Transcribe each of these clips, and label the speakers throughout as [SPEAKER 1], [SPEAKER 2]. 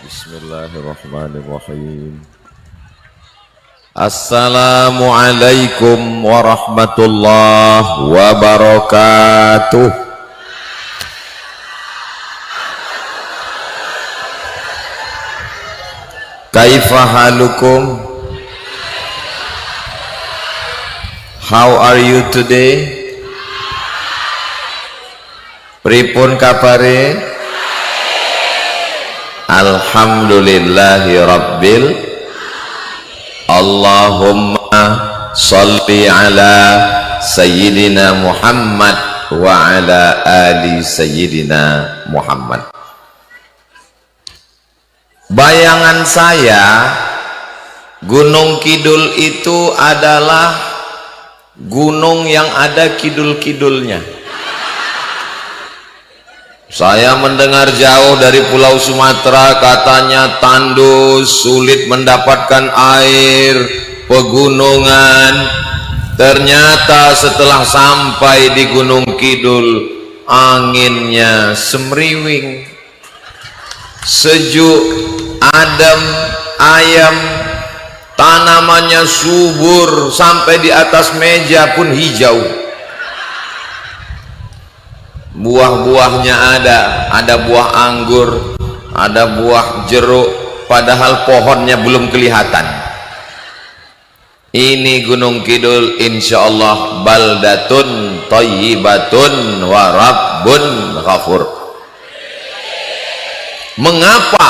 [SPEAKER 1] Bismillahirrahmanirrahim. Assalamualaikum warahmatullahi wabarakatuh. Kaifa halukum? How are you today? Pripun kabare? Alhamdulillahi rabbil. Allahumma salli ala sayyidina Muhammad wa ala ali sayyidina Muhammad. Bayangan saya, Gunung Kidul itu adalah gunung yang ada kidul-kidulnya. Saya mendengar jauh dari Pulau Sumatera katanya tandus, sulit mendapatkan air, pegunungan. Ternyata setelah sampai di Gunung Kidul, anginnya semriwing, sejuk, adem, ayam, tanamannya subur, sampai di atas meja pun hijau. Buah-buahnya ada buah anggur, ada buah jeruk, padahal pohonnya belum kelihatan. Ini Gunung Kidul insyaallah baldatun thayyibatun wa rabbun ghafur. Mengapa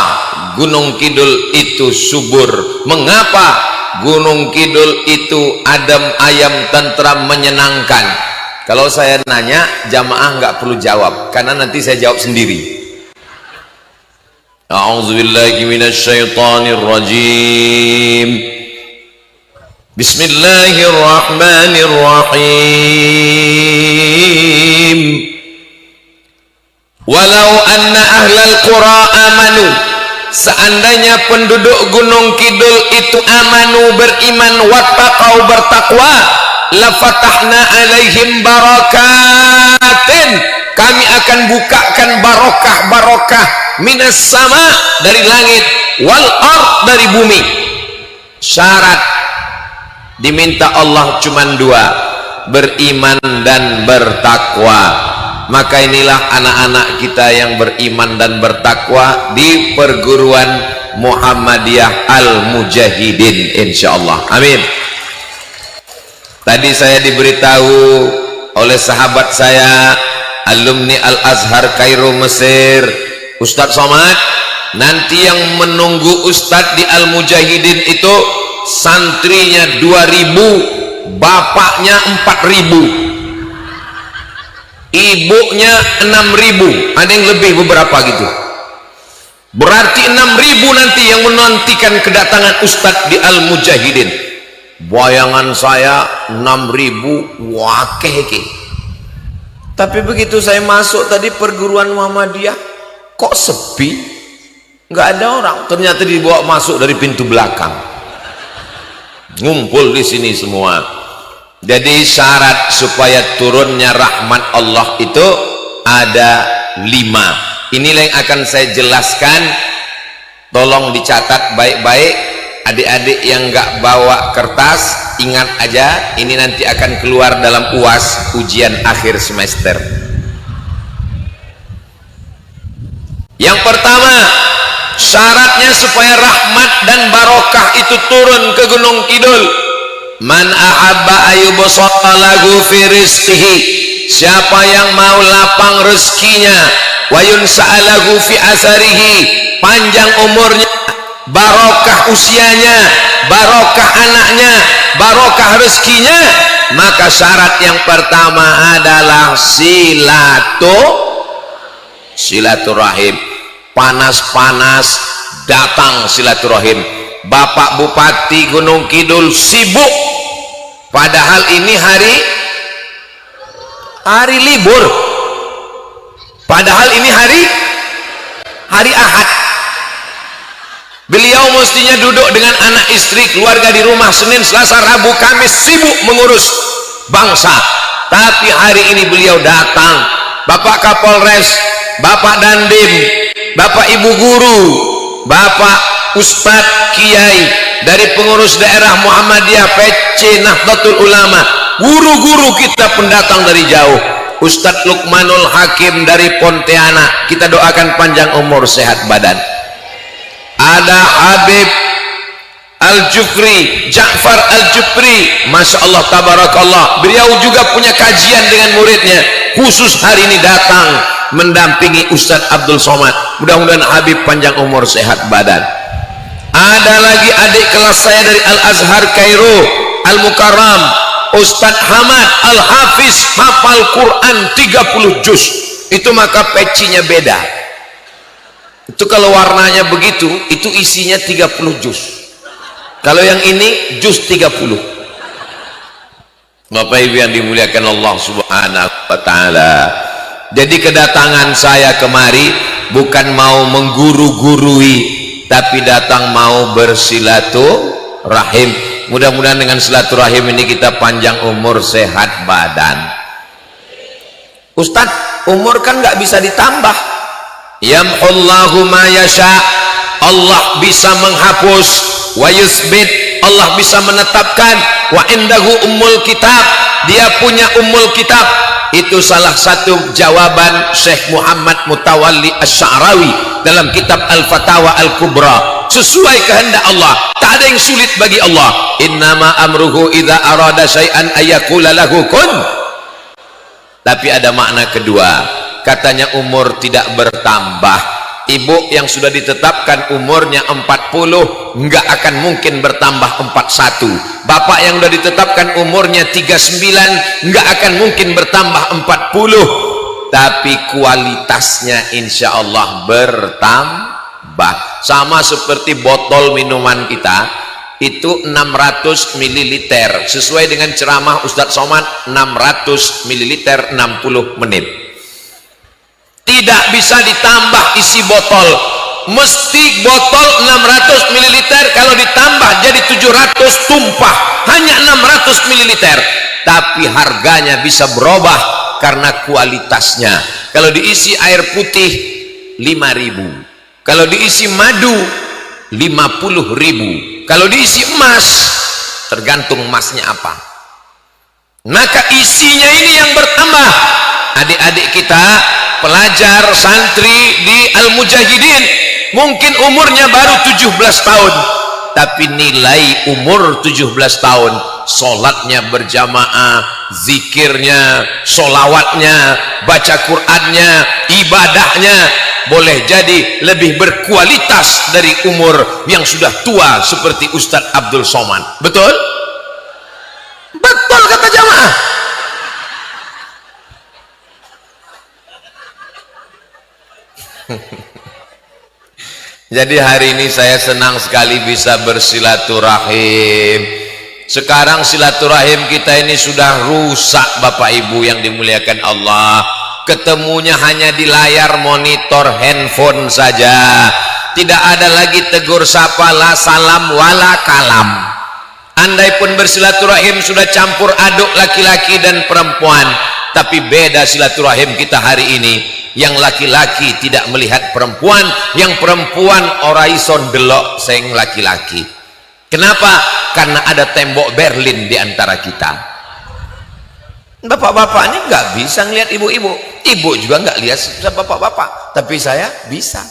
[SPEAKER 1] Gunung Kidul itu subur? Mengapa Gunung Kidul itu adem, ayam, tentram, menyenangkan? Kalau saya nanya, jamaah nggak perlu jawab, karena nanti saya jawab sendiri. A'udzubillahi minasyaitonirrajim. Bismillahirrahmanirrahim. Walau anna ahlal qura amanu, seandainya penduduk Gunung Kidul itu amanu, beriman, wattaqau, bertakwa, lafatahna alaihim barakatin, kami akan bukakan barokah-barokah minas sama, dari langit, wal ard, dari bumi. Syarat diminta Allah cuma dua, beriman dan bertakwa. Maka inilah anak-anak kita yang beriman dan bertakwa di perguruan Muhammadiyah Al-Mujahidin insyaallah. Amin. Tadi saya diberitahu oleh sahabat saya, alumni Al-Azhar Kairo Mesir, Ustadz Somad, nanti yang menunggu Ustadz di Al-Mujahidin itu santrinya 2000, bapaknya 4000, ibunya 6000, ada yang lebih beberapa gitu. Berarti 6000 nanti yang menantikan kedatangan Ustadz di Al-Mujahidin. Bayangan saya 6000 wakeh. Tapi begitu saya masuk tadi perguruan Muhammadiyah, kok sepi, nggak ada orang. Ternyata dibawa masuk dari pintu belakang, ngumpul di sini semua. Jadi syarat supaya turunnya rahmat Allah itu ada 5. Inilah yang akan saya jelaskan, tolong dicatat baik-baik. Adik-adik yang nggak bawa kertas, ingat aja, ini nanti akan keluar dalam UAS, ujian akhir semester. Yang pertama, syaratnya supaya rahmat dan barokah itu turun ke Gunung Kidul. Man ahabba ayyubsata lahu fi rizqihi, siapa yang mau lapang rezekinya, wa yunsa'alahu fi asarihi, panjang umurnya, barokah usianya, barokah anaknya, barokah rezekinya, maka syarat yang pertama adalah silaturahim. Panas-panas datang silaturahim. Bapak Bupati Gunung Kidul sibuk, padahal ini hari libur, padahal ini hari Ahad. Beliau mestinya duduk dengan anak istri, keluarga di rumah, Senin, Selasa, Rabu, Kamis, sibuk mengurus bangsa. Tapi hari ini beliau datang, Bapak Kapolres, Bapak Dandim, Bapak Ibu Guru, Bapak Ustadz Kiai dari pengurus daerah Muhammadiyah PC Nahdlatul Ulama, guru-guru kita pendatang dari jauh, Ustadz Lukmanul Hakim dari Pontianak, kita doakan panjang umur sehat badan. Ada Habib Al-Jufri, Ja'far Al-Jufri, Masya Allah tabarakallah, beliau juga punya kajian dengan muridnya, khusus hari ini datang mendampingi Ustadz Abdul Somad. Mudah-mudahan Habib panjang umur sehat badan. Ada lagi adik kelas saya dari Al-Azhar Kairo Al-Mukarram, Ustadz Hamad Al-Hafiz, hafal Quran 30 juz. Itu maka pecinya beda. Itu kalau warnanya begitu, itu isinya 30 juz. Kalau yang ini juz 30. Bapak Ibu yang dimuliakan Allah Subhanahu wa taala. Jadi kedatangan saya kemari bukan mau mengguru-gurui, tapi datang mau bersilaturahim. Mudah-mudahan dengan silaturahim ini kita panjang umur sehat badan. Ustadz, umur kan nggak bisa ditambah. Yamhullahu ma yasha, Allah bisa menghapus, wa yusbit, Allah bisa menetapkan, wa indahu ummul kitab, dia punya ummul kitab. Itu salah satu jawaban Syekh Muhammad Mutawalli Asy-Sya'rawi dalam kitab Al-Fatawa Al-Kubra. Sesuai kehendak Allah, tak ada yang sulit bagi Allah. Innama amruhu idza arada syai'an ayyaqula lahu kun. Tapi ada makna kedua, katanya umur tidak bertambah. Ibu yang sudah ditetapkan umurnya 40 nggak akan mungkin bertambah 41. Bapak yang sudah ditetapkan umurnya 39 nggak akan mungkin bertambah 40. Tapi kualitasnya insya Allah bertambah. Sama seperti botol minuman kita itu 600 ml, sesuai dengan ceramah Ustadz Somad, 600 ml 60 menit. Tidak bisa ditambah isi botol, mesti botol 600 ml, kalau ditambah jadi 700 tumpah, hanya 600 ml. Tapi harganya bisa berubah karena kualitasnya. Kalau diisi air putih 5.000, kalau diisi madu 50.000, kalau diisi emas tergantung emasnya apa. Maka isinya ini yang bertambah. Adik-adik kita pelajar santri di Al-Mujahidin mungkin umurnya baru 17 tahun, tapi nilai umur 17 tahun, sholatnya berjamaah, zikirnya, sholawatnya, baca Qur'annya, ibadahnya boleh jadi lebih berkualitas dari umur yang sudah tua seperti Ustadz Abdul Somad. Betul? Betul kata jamaah. Jadi hari ini saya senang sekali bisa bersilaturahim. Sekarang silaturahim kita ini sudah rusak Bapak Ibu yang dimuliakan Allah. Ketemunya hanya di layar monitor handphone saja. Tidak ada lagi tegur sapa, la salam wala kalam. Andai pun bersilaturahim sudah campur aduk laki-laki dan perempuan, tapi beda silaturahim kita hari ini. Yang laki-laki tidak melihat perempuan, yang perempuan ora ison delok sing laki-laki. Kenapa? Karena ada tembok Berlin di antara kita. Bapak-bapak ini nggak bisa ngelihat ibu-ibu, ibu juga nggak lihat bapak-bapak, tapi saya bisa.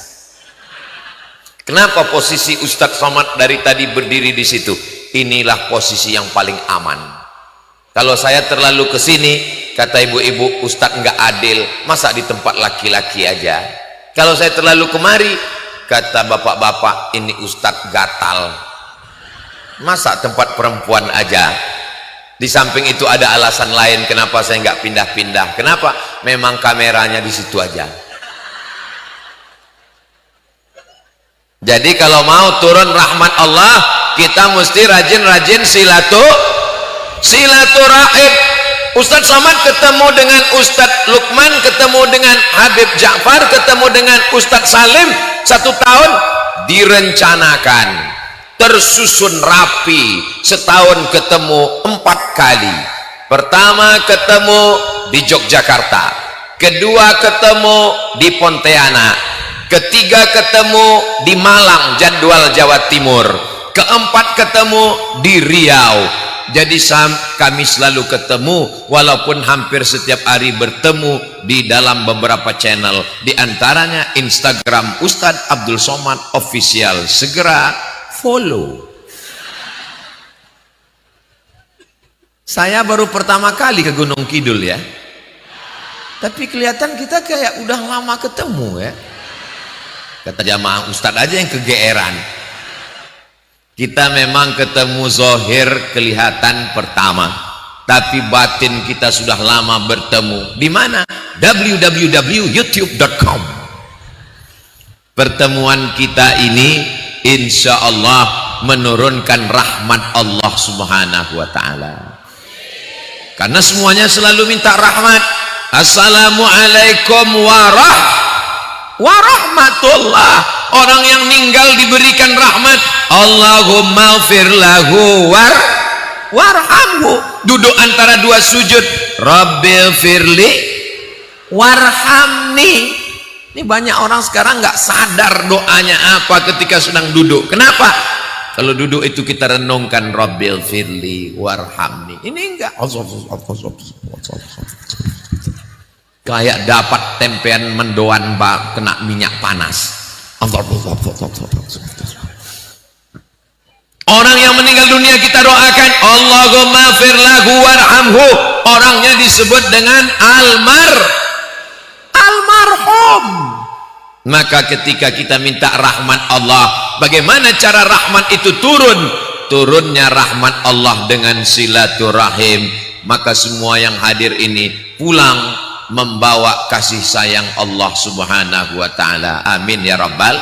[SPEAKER 1] Kenapa posisi Ustadz Somad dari tadi berdiri di situ? Inilah posisi yang paling aman. Kalau saya terlalu ke sini, kata ibu-ibu, Ustadz nggak adil, masa di tempat laki-laki aja. Kalau saya terlalu kemari, kata bapak-bapak, ini Ustadz gatal, masa tempat perempuan aja. Di samping itu ada alasan lain kenapa saya nggak pindah-pindah. Kenapa? Memang kameranya di situ aja. Jadi kalau mau turun rahmat Allah, kita mesti rajin-rajin silaturahim. Ustadz Somad ketemu dengan Ustadz Lukman, ketemu dengan Habib Ja'far, ketemu dengan Ustadz Salim 1 tahun, direncanakan, tersusun rapi, setahun ketemu 4 kali. Pertama ketemu di Yogyakarta, kedua ketemu di Pontianak, ketiga ketemu di Malang, jadwal Jawa Timur, keempat ketemu di Riau. Jadi kami selalu ketemu, walaupun hampir setiap hari bertemu di dalam beberapa channel, di antaranya Instagram Ustadz Abdul Somad Official. Segera follow. Saya baru pertama kali ke Gunung Kidul ya, tapi kelihatan kita kayak udah lama ketemu ya. Kata jamaah Ustadz aja yang kegeeran. Kita memang ketemu zohir kelihatan pertama, tapi batin kita sudah lama bertemu. Di mana? www.youtube.com. Pertemuan kita ini insya Allah menurunkan rahmat Allah Subhanahu wa ta'ala, karena semuanya selalu minta rahmat. Assalamualaikum warahmatullah. Orang yang meninggal diberikan rahmat. Allahumma firlahu warhamhu. Duduk antara dua sujud, Rabbil firli warhamni. Ini banyak orang sekarang nggak sadar doanya apa ketika sedang duduk. Kenapa? Kalau duduk itu kita renungkan Rabbil firli warhamni. Ini enggak kayak dapat tempean mendoan kena minyak panas. Orang yang meninggal dunia kita doakan Allahumma firlahu warhamhu. Orangnya disebut dengan almarhum. Maka ketika kita minta rahmat Allah, bagaimana cara rahmat itu turun? Turunnya rahmat Allah dengan silaturahim. Maka semua yang hadir ini pulang membawa kasih sayang Allah Subhanahu wa ta'ala. Amin ya rabbal.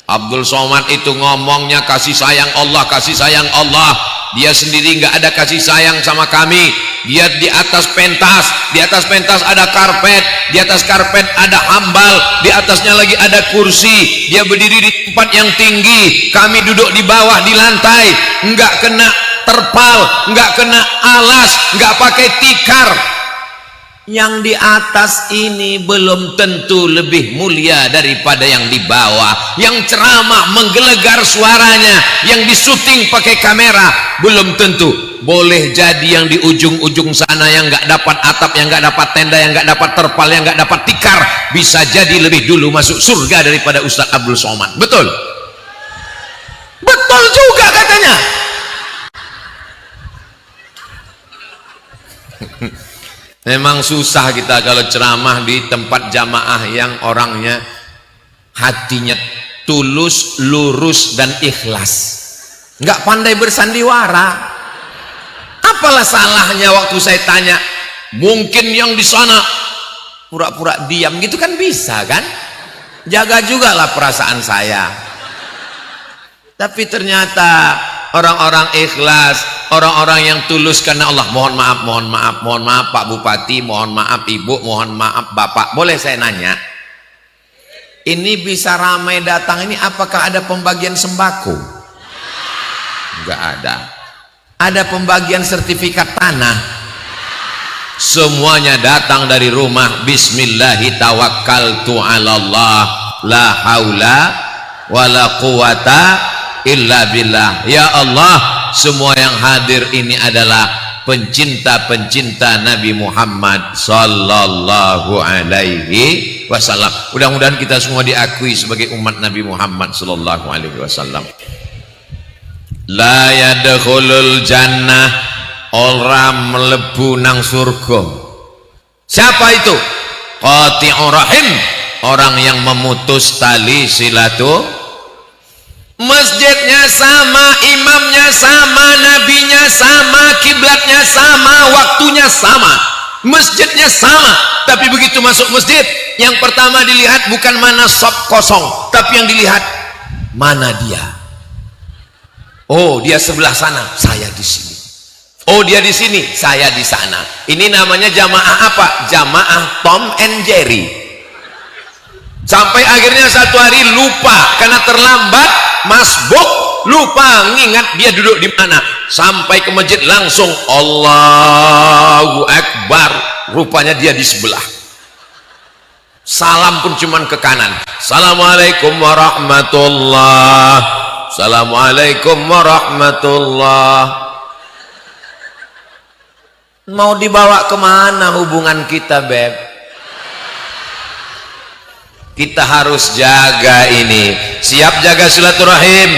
[SPEAKER 1] Abdul Somad itu ngomongnya kasih sayang Allah, kasih sayang Allah. Dia sendiri nggak ada kasih sayang sama kami. Dia di atas pentas, di atas pentas ada karpet, di atas karpet ada hambal, di atasnya lagi ada kursi. Dia berdiri di tempat yang tinggi, kami duduk di bawah di lantai, nggak kena terpal, nggak kena alas, nggak pakai tikar. Yang di atas ini belum tentu lebih mulia daripada yang di bawah. Yang ceramah menggelegar suaranya, yang disuting pakai kamera, belum tentu. Boleh jadi yang di ujung-ujung sana yang nggak dapat atap, yang nggak dapat tenda, yang nggak dapat terpal, yang nggak dapat tikar, bisa jadi lebih dulu masuk surga daripada Ustadz Abdul Somad. Betul? Betul juga katanya. Memang susah kita kalau ceramah di tempat jamaah yang orangnya hatinya tulus, lurus dan ikhlas, nggak pandai bersandiwara. Apalah salahnya waktu saya tanya, mungkin yang di sana pura-pura diam gitu kan bisa kan? Jaga juga lah perasaan saya. Tapi ternyata orang-orang ikhlas, orang-orang yang tulus karena Allah. Mohon maaf, mohon maaf, mohon maaf Pak Bupati, mohon maaf Ibu, mohon maaf Bapak. Boleh saya nanya, ini bisa ramai datang ini apakah ada pembagian sembako? Enggak ada. Ada pembagian sertifikat tanah? Semuanya datang dari rumah. Bismillahi tawakkaltu ala Allah, la haula wala quwata illa billah. Ya Allah, semua yang hadir ini adalah pencinta-pencinta Nabi Muhammad sallallahu alaihi wasallam. Mudah-mudahan kita semua diakui sebagai umat Nabi Muhammad sallallahu alaihi wasallam. La yadkhulul jannah, orang mlebu nang surga. Siapa itu? Qati'ur rahim, orang yang memutus tali silaturahim. Masjidnya sama, imamnya sama, nabinya sama, kiblatnya sama, waktunya sama, masjidnya sama. Tapi begitu masuk masjid, yang pertama dilihat bukan mana sop kosong, tapi yang dilihat mana dia. Oh, dia sebelah sana, saya di sini. Oh, dia di sini, saya di sana. Ini namanya jamaah apa? Jamaah Tom and Jerry. Sampai akhirnya satu hari lupa karena terlambat masbuk, lupa ngingat dia duduk di mana. Sampai ke masjid langsung Allahu Akbar, rupanya dia di sebelah. Salam pun cuman ke kanan. Assalamualaikum warahmatullah. Assalamualaikum warahmatullah. Mau dibawa kemana hubungan kita, Beb? Kita harus jaga ini. Siap jaga silaturahim,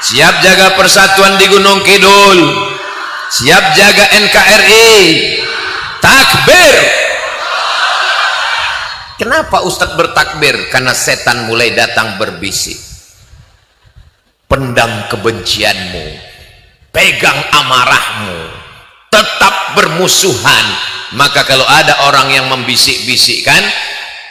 [SPEAKER 1] siap jaga persatuan di Gunung Kidul, siap jaga NKRI. Takbir. Kenapa Ustadz bertakbir? Karena setan mulai datang berbisik. Pendam kebencianmu, pegang amarahmu, tetap bermusuhan. Maka kalau ada orang yang membisik-bisikkan,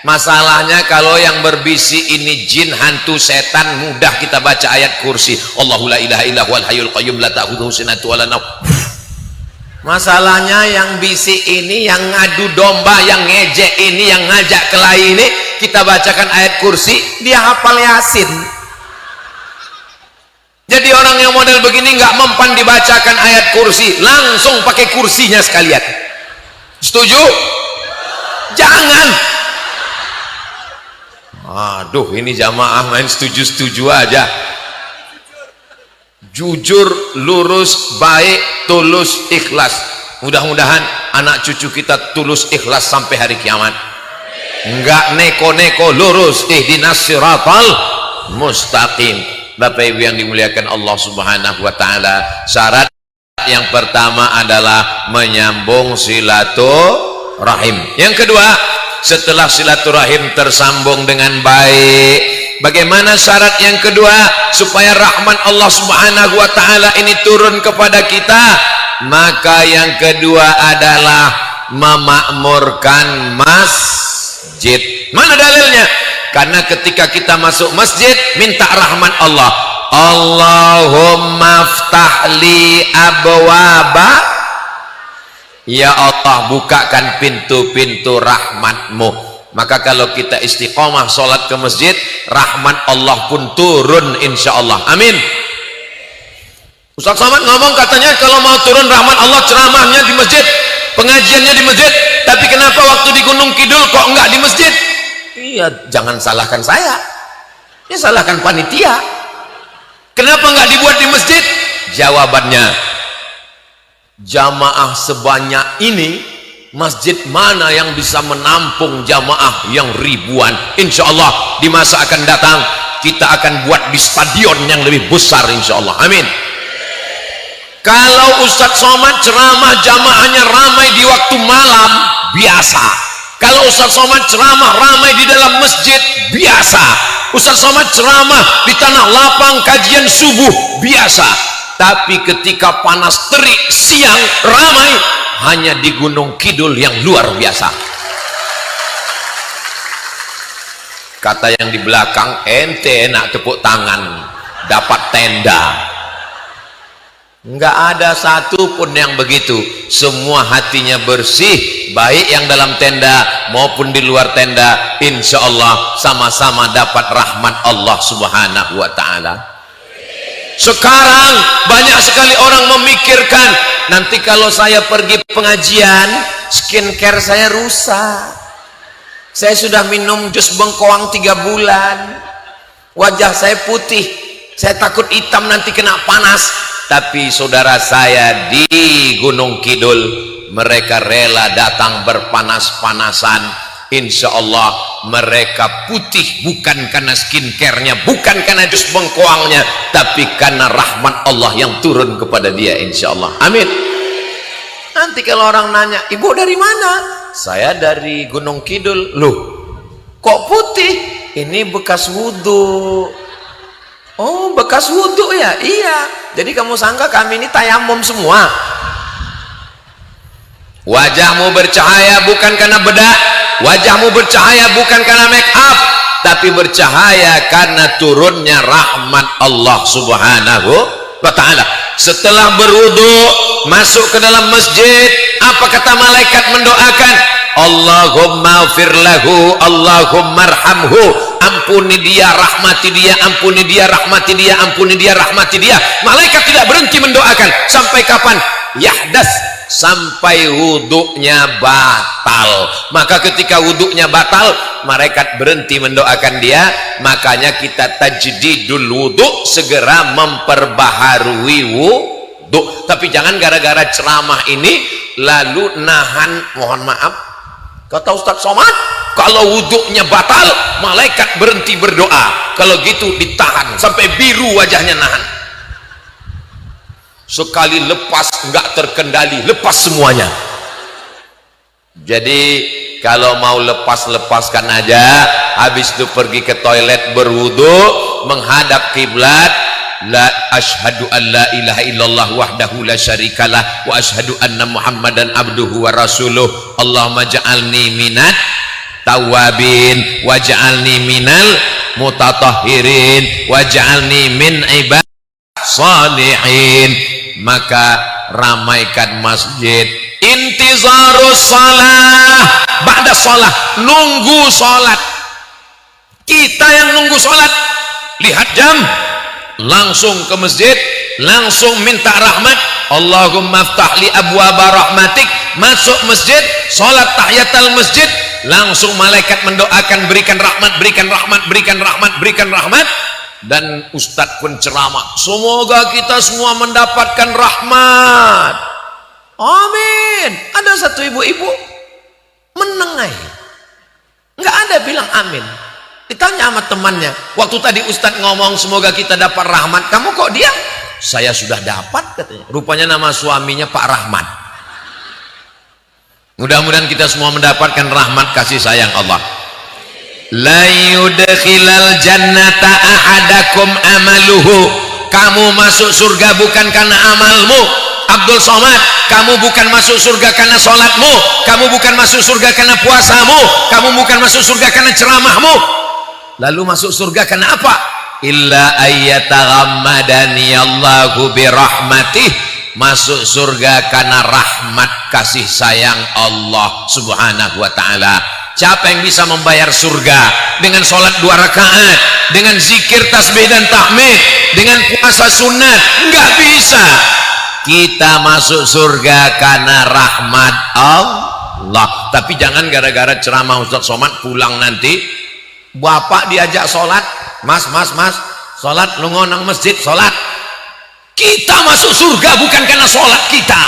[SPEAKER 1] masalahnya kalau yang berbisik ini jin, hantu, setan, mudah kita baca ayat kursi. Allahu la ilaha illa huwal hayyul qayyum la ta'khudhuhu sinatun wa la naum. Masalahnya yang bisik ini, yang ngadu domba, yang ngejek ini, yang ngajak kelahi ini, kita bacakan ayat kursi, dia hafal Yasin. Jadi orang yang model begini nggak mempan dibacakan ayat kursi, langsung pakai kursinya sekalian. Setuju? Jangan. Aduh, ini jamaah main setuju-setuju aja. Jujur, lurus, baik, tulus, ikhlas. Mudah-mudahan anak cucu kita tulus, ikhlas sampai hari kiamat. Enggak neko-neko, lurus. Ihdinas siratal mustaqim. Bapak Ibu yang dimuliakan Allah Subhanahu wa taala, syarat yang pertama adalah menyambung silaturahim. Yang kedua, setelah silaturahim tersambung dengan baik, bagaimana syarat yang kedua supaya rahmat Allah Subhanahu wa taala ini turun kepada kita? Maka yang kedua adalah memakmurkan masjid. Mana dalilnya? Karena ketika kita masuk masjid, minta rahmat Allah. Allahumma ftahli abwaba, ya Allah bukakan pintu-pintu rahmatmu. Maka kalau kita istiqomah sholat ke masjid, rahmat Allah pun turun insya Allah. Amin. Ustaz Somad ngomong katanya kalau mau turun rahmat Allah ceramahnya di masjid, pengajiannya di masjid, tapi kenapa waktu di Gunung Kidul kok enggak di masjid? Iya, jangan salahkan saya, ya salahkan panitia. Kenapa enggak dibuat di masjid? Jawabannya, jamaah sebanyak ini, masjid mana yang bisa menampung jamaah yang ribuan? Insya Allah di masa akan datang kita akan buat di stadion yang lebih besar insya Allah. Amin. Kalau Ustadz Somad ceramah jamaahnya ramai di waktu malam, biasa. Kalau Ustadz Somad ceramah ramai di dalam masjid, biasa. Ustadz Somad ceramah di tanah lapang kajian subuh, biasa. Tapi ketika panas terik siang ramai hanya di Gunung Kidul yang luar biasa. Kata yang di belakang, ente enak tepuk tangan dapat tenda. Enggak ada satu pun yang begitu. Semua hatinya bersih, baik yang dalam tenda maupun di luar tenda, insya Allah sama-sama dapat rahmat Allah Subhanahu wa taala. Sekarang banyak sekali orang memikirkan, nanti kalau saya pergi pengajian, skincare saya rusak. Saya sudah minum jus bengkoang 3 bulan, wajah saya putih, saya takut hitam nanti kena panas. Tapi saudara saya di Gunung Kidul, mereka rela datang berpanas-panasan. Insya Allah mereka putih bukan karena skincare-nya, bukan karena jus bengkoangnya, tapi karena rahmat Allah yang turun kepada dia insya Allah. Amin. Nanti kalau orang nanya, ibu dari mana? Saya dari Gunung Kidul. Loh, kok putih? Ini bekas wudhu. Oh, bekas wudhu ya? Iya. Jadi kamu sangka kami ini tayamum semua? Wajahmu bercahaya bukan karena bedak, wajahmu bercahaya bukan karena make up, tapi bercahaya karena turunnya rahmat Allah Subhanahu wa taala. Setelah berwudu, masuk ke dalam masjid, apa kata malaikat mendoakan? Allahumma firlahu, Allahumma arhamhu. ampuni dia, rahmati dia, ampuni dia, rahmati dia, ampuni dia, rahmati dia. Malaikat tidak berhenti mendoakan sampai kapan? Yahdas, sampai wuduknya batal. Maka ketika wuduknya batal, malaikat berhenti mendoakan dia. Makanya kita tajdidul wuduk, segera memperbaharui wuduk. Tapi jangan gara-gara ceramah ini lalu nahan. Mohon maaf, kata Ustadz Somad, kalau wuduknya batal, malaikat berhenti berdoa. Kalau gitu ditahan sampai biru wajahnya, nahan. Sekali lepas nggak terkendali, lepas semuanya. Jadi kalau mau lepaskan aja. Habis itu pergi ke toilet berwudu, menghadap kiblat. La asyhadu an la ilaha illallah wahdahu la syarikalah wa asyhadu anna muhammadan abduhu wa rasuluh. Allahumma ja'alni minat tawabin waj'alni minal mutatahhirin waj'alni min ibad salihin. Maka ramaikan masjid, intizarus salah, ba'da salah, nunggu salat. Kita yang nunggu salat, lihat jam, langsung ke masjid, langsung minta rahmat. Allahumma ftahli abwaba rahmatik, masuk masjid, salat tahiyatul masjid, langsung malaikat mendoakan, berikan rahmat, berikan rahmat, berikan rahmat, berikan rahmat. Dan ustadz pun ceramah, semoga kita semua mendapatkan rahmat, amin. Ada satu ibu-ibu menengai, nggak ada bilang amin. Ditanya sama temannya, waktu tadi ustadz ngomong semoga kita dapat rahmat, kamu kok diam? Saya sudah dapat, katanya. Rupanya nama suaminya Pak Rahmat. Mudah-mudahan kita semua mendapatkan rahmat kasih sayang Allah. La yudkhilal jannata ahadakum amaluhu. Kamu masuk surga bukan karena amalmu, Abdul Somad. Kamu bukan masuk surga karena sholatmu, kamu bukan masuk surga karena puasamu, kamu bukan masuk surga karena ceramahmu. Lalu masuk surga karena apa? Illa ayyataghammadani Allahu birahmatih. Masuk surga karena rahmat kasih sayang Allah subhanahu wa ta'ala. Siapa yang bisa membayar surga dengan sholat 2 rakaat, dengan zikir tasbih dan tahmid, dengan puasa sunat? Enggak bisa. Kita masuk surga karena rahmat Allah. Tapi jangan gara-gara ceramah Ustadz Somad pulang nanti bapak diajak sholat, mas sholat, lu ngonang masjid sholat. Kita masuk surga bukan karena sholat kita.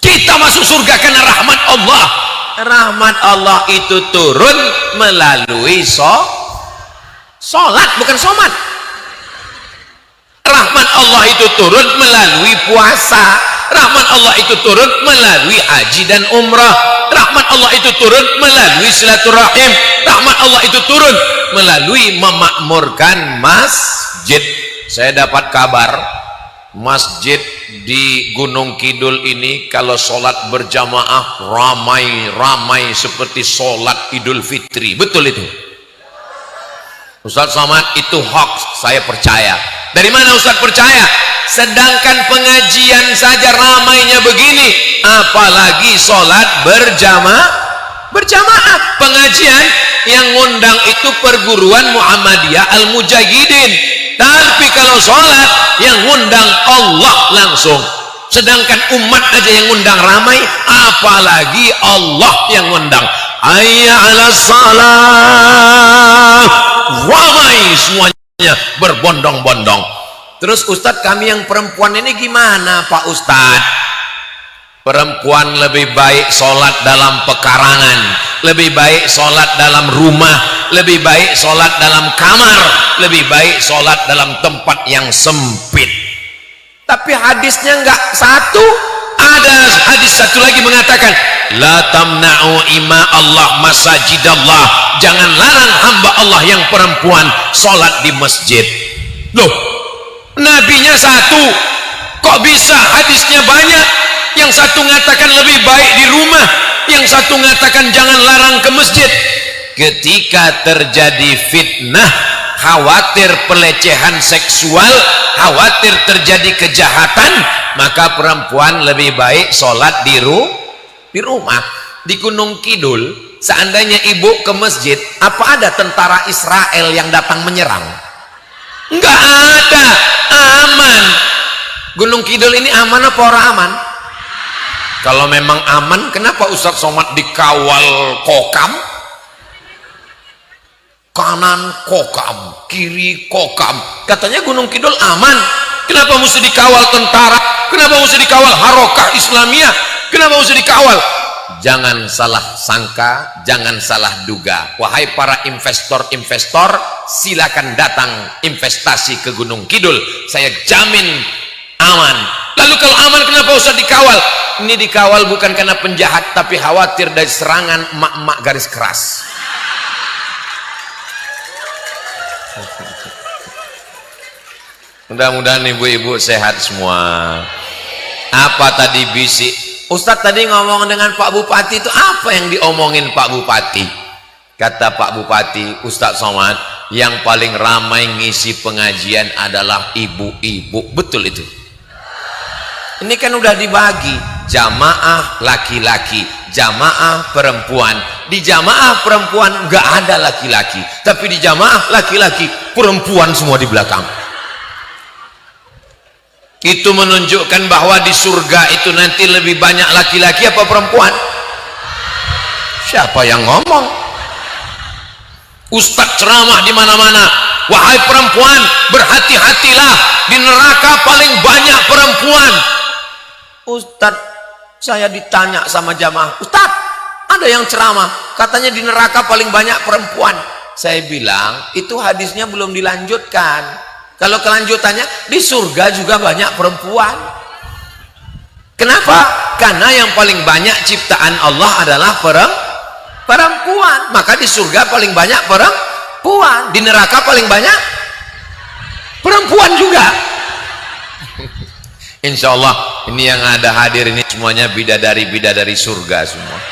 [SPEAKER 1] Kita masuk surga karena rahmat Allah. Rahmat Allah itu turun melalui sholat, bukan somat. Rahmat Allah itu turun melalui puasa. Rahmat Allah itu turun melalui haji dan umrah. Rahmat Allah itu turun melalui silaturahim. Rahmat Allah itu turun melalui memakmurkan masjid. Saya dapat kabar masjid di Gunung Kidul ini kalau sholat berjamaah ramai seperti sholat Idul Fitri. Betul itu Ustadz Somad? Itu hoax, saya percaya. Dari mana Ustadz percaya? Sedangkan pengajian saja ramainya begini, apalagi sholat berjamaah. Pengajian yang ngundang itu perguruan Muhammadiyah Al-Mujahidin, tapi kalau sholat yang ngundang Allah langsung. Sedangkan umat aja yang ngundang ramai, apalagi Allah yang ngundang. Hayya 'alas shalah, ramai semuanya berbondong-bondong. Terus Ustadz, kami yang perempuan ini gimana Pak Ustadz? Perempuan lebih baik sholat dalam pekarangan, lebih baik sholat dalam rumah, lebih baik sholat dalam kamar, lebih baik sholat dalam tempat yang sempit. Tapi hadisnya enggak satu. Ada hadis satu lagi mengatakan, la tamna'u ima Allah masajidallah. Jangan larang hamba Allah yang perempuan sholat di masjid. Loh, nabinya satu, kok bisa hadisnya banyak? Yang satu mengatakan lebih baik di rumah, yang satu mengatakan jangan larang ke masjid. Ketika terjadi fitnah, khawatir pelecehan seksual, khawatir terjadi kejahatan, maka perempuan lebih baik sholat di rumah. Di Gunung Kidul seandainya ibu ke masjid, apa ada tentara Israel yang datang menyerang? Enggak ada, aman. Gunung Kidul ini aman apa orang aman? Kalau memang aman, kenapa Ustadz Somad dikawal kokam? Kanan kokam, kiri kokam. Katanya Gunung Kidul aman. Kenapa mesti dikawal tentara? Kenapa mesti dikawal Harokah Islamiyah? Kenapa mesti dikawal? Jangan salah sangka, jangan salah duga. Wahai para investor-investor, silakan datang investasi ke Gunung Kidul. Saya jamin aman. Lalu kalau aman, kenapa usah dikawal? Ini dikawal bukan karena penjahat, tapi khawatir dari serangan emak-emak garis keras. Mudah-mudahan ibu-ibu sehat semua. Apa tadi bisik? Ustadz tadi ngomong dengan Pak Bupati, itu apa yang diomongin Pak Bupati? Kata Pak Bupati, Ustadz Somad, yang paling ramai ngisi pengajian adalah ibu-ibu. Betul itu. Ini kan udah dibagi jamaah laki-laki, jamaah perempuan. Di jamaah perempuan nggak ada laki-laki, tapi di jamaah laki-laki perempuan semua di belakang. Itu menunjukkan bahwa di surga itu nanti lebih banyak laki-laki apa perempuan? Siapa yang ngomong? Ustadz ceramah di mana-mana, wahai perempuan, berhati-hatilah, di neraka paling banyak perempuan. Ustadz, saya ditanya sama jamaah, Ustadz, ada yang ceramah, katanya di neraka paling banyak perempuan. Saya bilang, itu hadisnya belum dilanjutkan. Kalau kelanjutannya, di surga juga banyak perempuan. Kenapa? Karena yang paling banyak ciptaan Allah adalah perempuan. Maka di surga paling banyak perempuan, di neraka paling banyak perempuan juga. Insya Allah ini yang ada hadir ini semuanya bidadari-bidadari surga semua.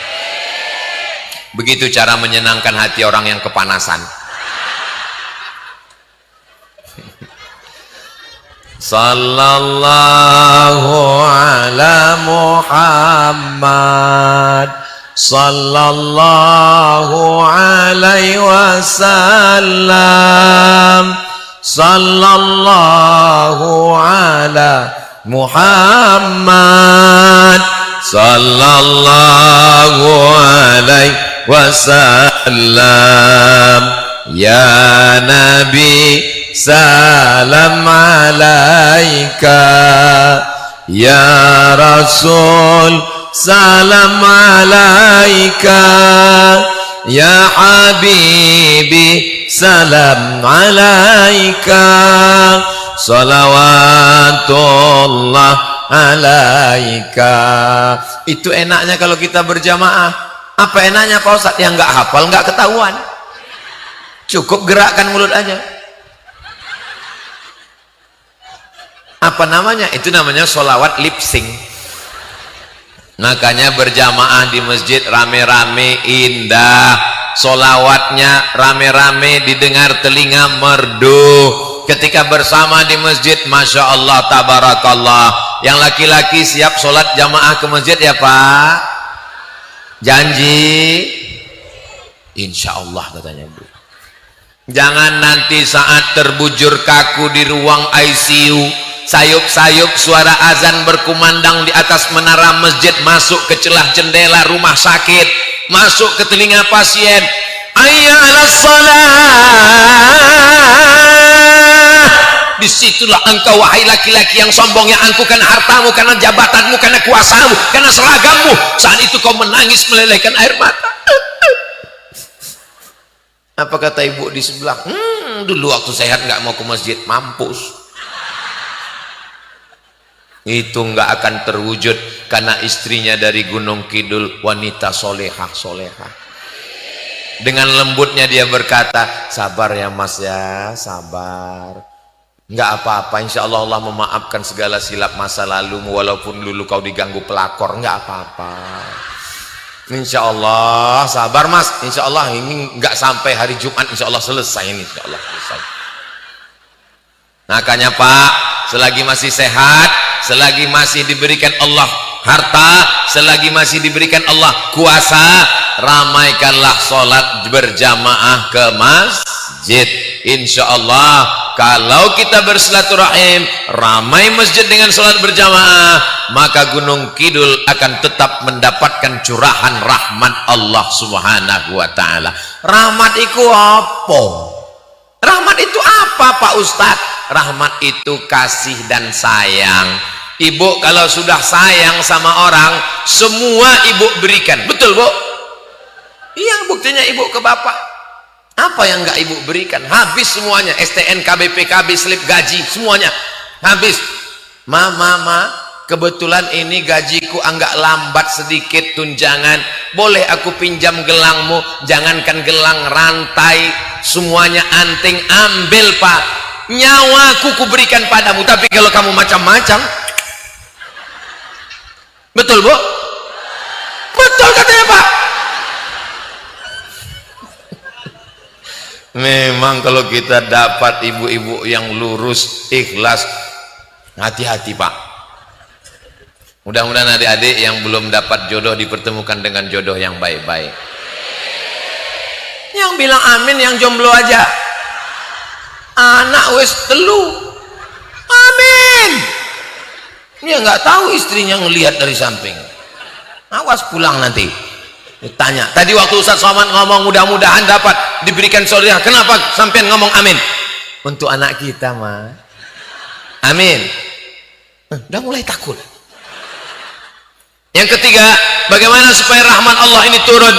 [SPEAKER 1] Begitu cara menyenangkan hati orang yang kepanasan. Sallallahu ala Muhammad, sallallahu alaihi wasallam, sallallahu ala Muhammad, sallallahu alaihi wasallam. Ya Nabi, salam alaika. Ya Rasul, salam alaika. Ya Habibi, salam alaika. Salawatullah alaika. Itu enaknya kalau kita berjamaah. Apa enaknya Pak Ustadz? Yang nggak hafal nggak ketahuan, cukup gerakkan mulut aja. Apa namanya? Itu namanya sholawat lip sync. Makanya berjamaah di masjid rame-rame indah, sholawatnya rame-rame didengar telinga merdu. Ketika bersama di masjid, Masya Allah, Tabarakallah. Yang laki-laki siap sholat jamaah ke masjid ya Pak? Janji? Insya Allah katanya Bu. Jangan nanti saat terbujur kaku di ruang ICU, sayup-sayup suara azan berkumandang di atas menara masjid masuk ke celah jendela rumah sakit, masuk ke telinga pasien. Hayya 'alas shalah. Disitulah engkau wahai laki-laki yang sombong, yang angkuhkan hartamu karena jabatanmu, karena kuasamu, karena seragammu. Saat itu kau menangis melelehkan air mata. Apa kata ibu di sebelah? Dulu waktu sehat nggak mau ke masjid, mampus. Itu nggak akan terwujud karena istrinya dari Gunung Kidul wanita solehah. Dengan lembutnya dia berkata, sabar ya Mas ya, sabar. Nggak apa-apa, insya Allah Allah memaafkan segala silap masa lalumu, walaupun dulu kau diganggu pelakor, nggak apa-apa. Insya Allah sabar Mas, insya Allah ini nggak sampai hari Jumat, insya Allah selesai ini, insya Allah selesai. Makanya Pak, selagi masih sehat, selagi masih diberikan Allah harta, selagi masih diberikan Allah kuasa, ramaikanlah sholat berjamaah ke masjid. Insya Allah kalau kita bersilaturahim, ramai masjid dengan sholat berjamaah, maka Gunung Kidul akan tetap mendapatkan curahan rahmat Allah subhanahu wa ta'ala. Rahmat itu apa? Rahmat itu apa Pak Ustadz? Rahmat itu kasih dan sayang. Ibu kalau sudah sayang sama orang, semua ibu berikan. Betul Bu? Iya, buktinya ibu ke bapak. Apa yang enggak ibu berikan? Habis semuanya. STNK, BPKB, slip gaji, semuanya habis. Ma, kebetulan ini gajiku agak lambat sedikit tunjangan, boleh aku pinjam gelangmu? Jangankan gelang, rantai, semuanya anting, ambil Pak, nyawaku kuberikan padamu. Tapi kalau kamu macam-macam, betul Bu? Betul katanya Pak. Memang kalau kita dapat ibu-ibu yang lurus, ikhlas, hati-hati Pak. Mudah-mudahan adik-adik yang belum dapat jodoh dipertemukan dengan jodoh yang baik-baik. Yang bilang amin yang jomblo aja. Anak wes telu. Amin. Dia nggak tahu istrinya ngelihat dari samping. Awas pulang nanti ditanya, tadi waktu Ustaz Somad ngomong mudah-mudahan dapat diberikan sholihah, kenapa sampean ngomong amin? Untuk anak kita mah amin. Udah mulai takut. Yang ketiga, bagaimana supaya rahmat Allah ini turun?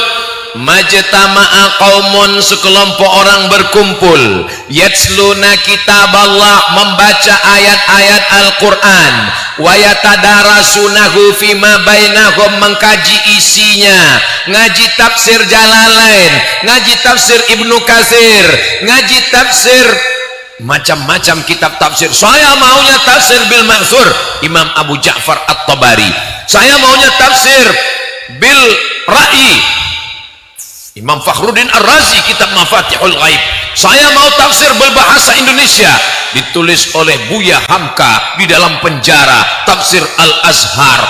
[SPEAKER 1] Majtama'a qaumun, sekelompok orang berkumpul, yatsluna kitaballah, membaca ayat-ayat Al-Quran, wa yatadarasunahu fima bainahum, mengkaji isinya, ngaji tafsir Jalalain, ngaji tafsir Ibnu Katsir, ngaji tafsir macam-macam kitab tafsir. Saya maunya tafsir Bil Mansur Imam Abu Ja'far At-Tabari, saya maunya tafsir Bil Ra'i Imam Fakhruddin Ar-Razi, kitab Mafatihul Ghaib. Saya mau tafsir berbahasa Indonesia ditulis oleh Buya Hamka di dalam penjara, tafsir Al-Azhar.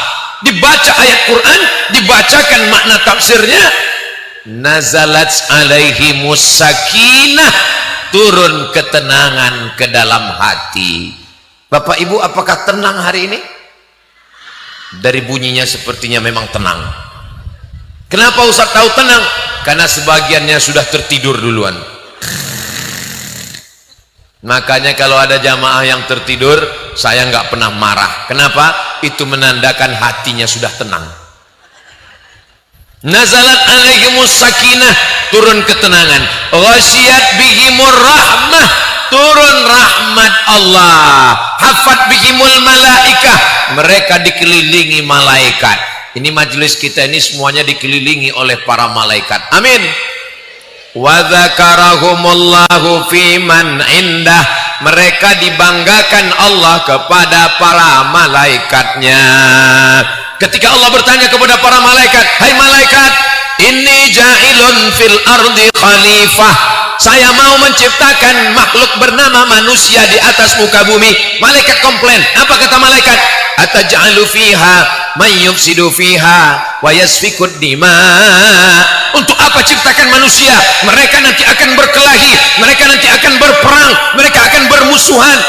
[SPEAKER 1] Dibaca ayat Quran, dibacakan makna tafsirnya, nazalat alaihimus sakinah, turun ketenangan ke dalam hati. Bapak Ibu, apakah tenang hari ini? Dari bunyinya sepertinya memang tenang. Kenapa Ustaz tahu tenang? Karena sebagiannya sudah tertidur duluan. Makanya kalau ada jamaah yang tertidur, saya nggak pernah marah. Kenapa? Itu menandakan hatinya sudah tenang. Nazalat alaihimus sakinah, turun ketenangan. Ghasyiyat bihimur rahmah, turun rahmat Allah. Hafat bihimul malaikah, mereka dikelilingi malaikat. Ini majelis kita ini semuanya dikelilingi oleh para malaikat. Amin. Wa dzakarahumullahu fiman indah, mereka dibanggakan Allah kepada para malaikatnya. Ketika Allah bertanya kepada para malaikat, hai malaikat, inni ja'ilun fil ardi khalifah, saya mau menciptakan makhluk bernama manusia di atas muka bumi. Malaikat komplain. Apa kata malaikat? Ataj'alu fiha may yufsidu fiha wa yasfikud dima. Untuk apa ciptakan manusia? Mereka nanti akan berkelahi, mereka nanti akan berperang, mereka akan bermusuhan.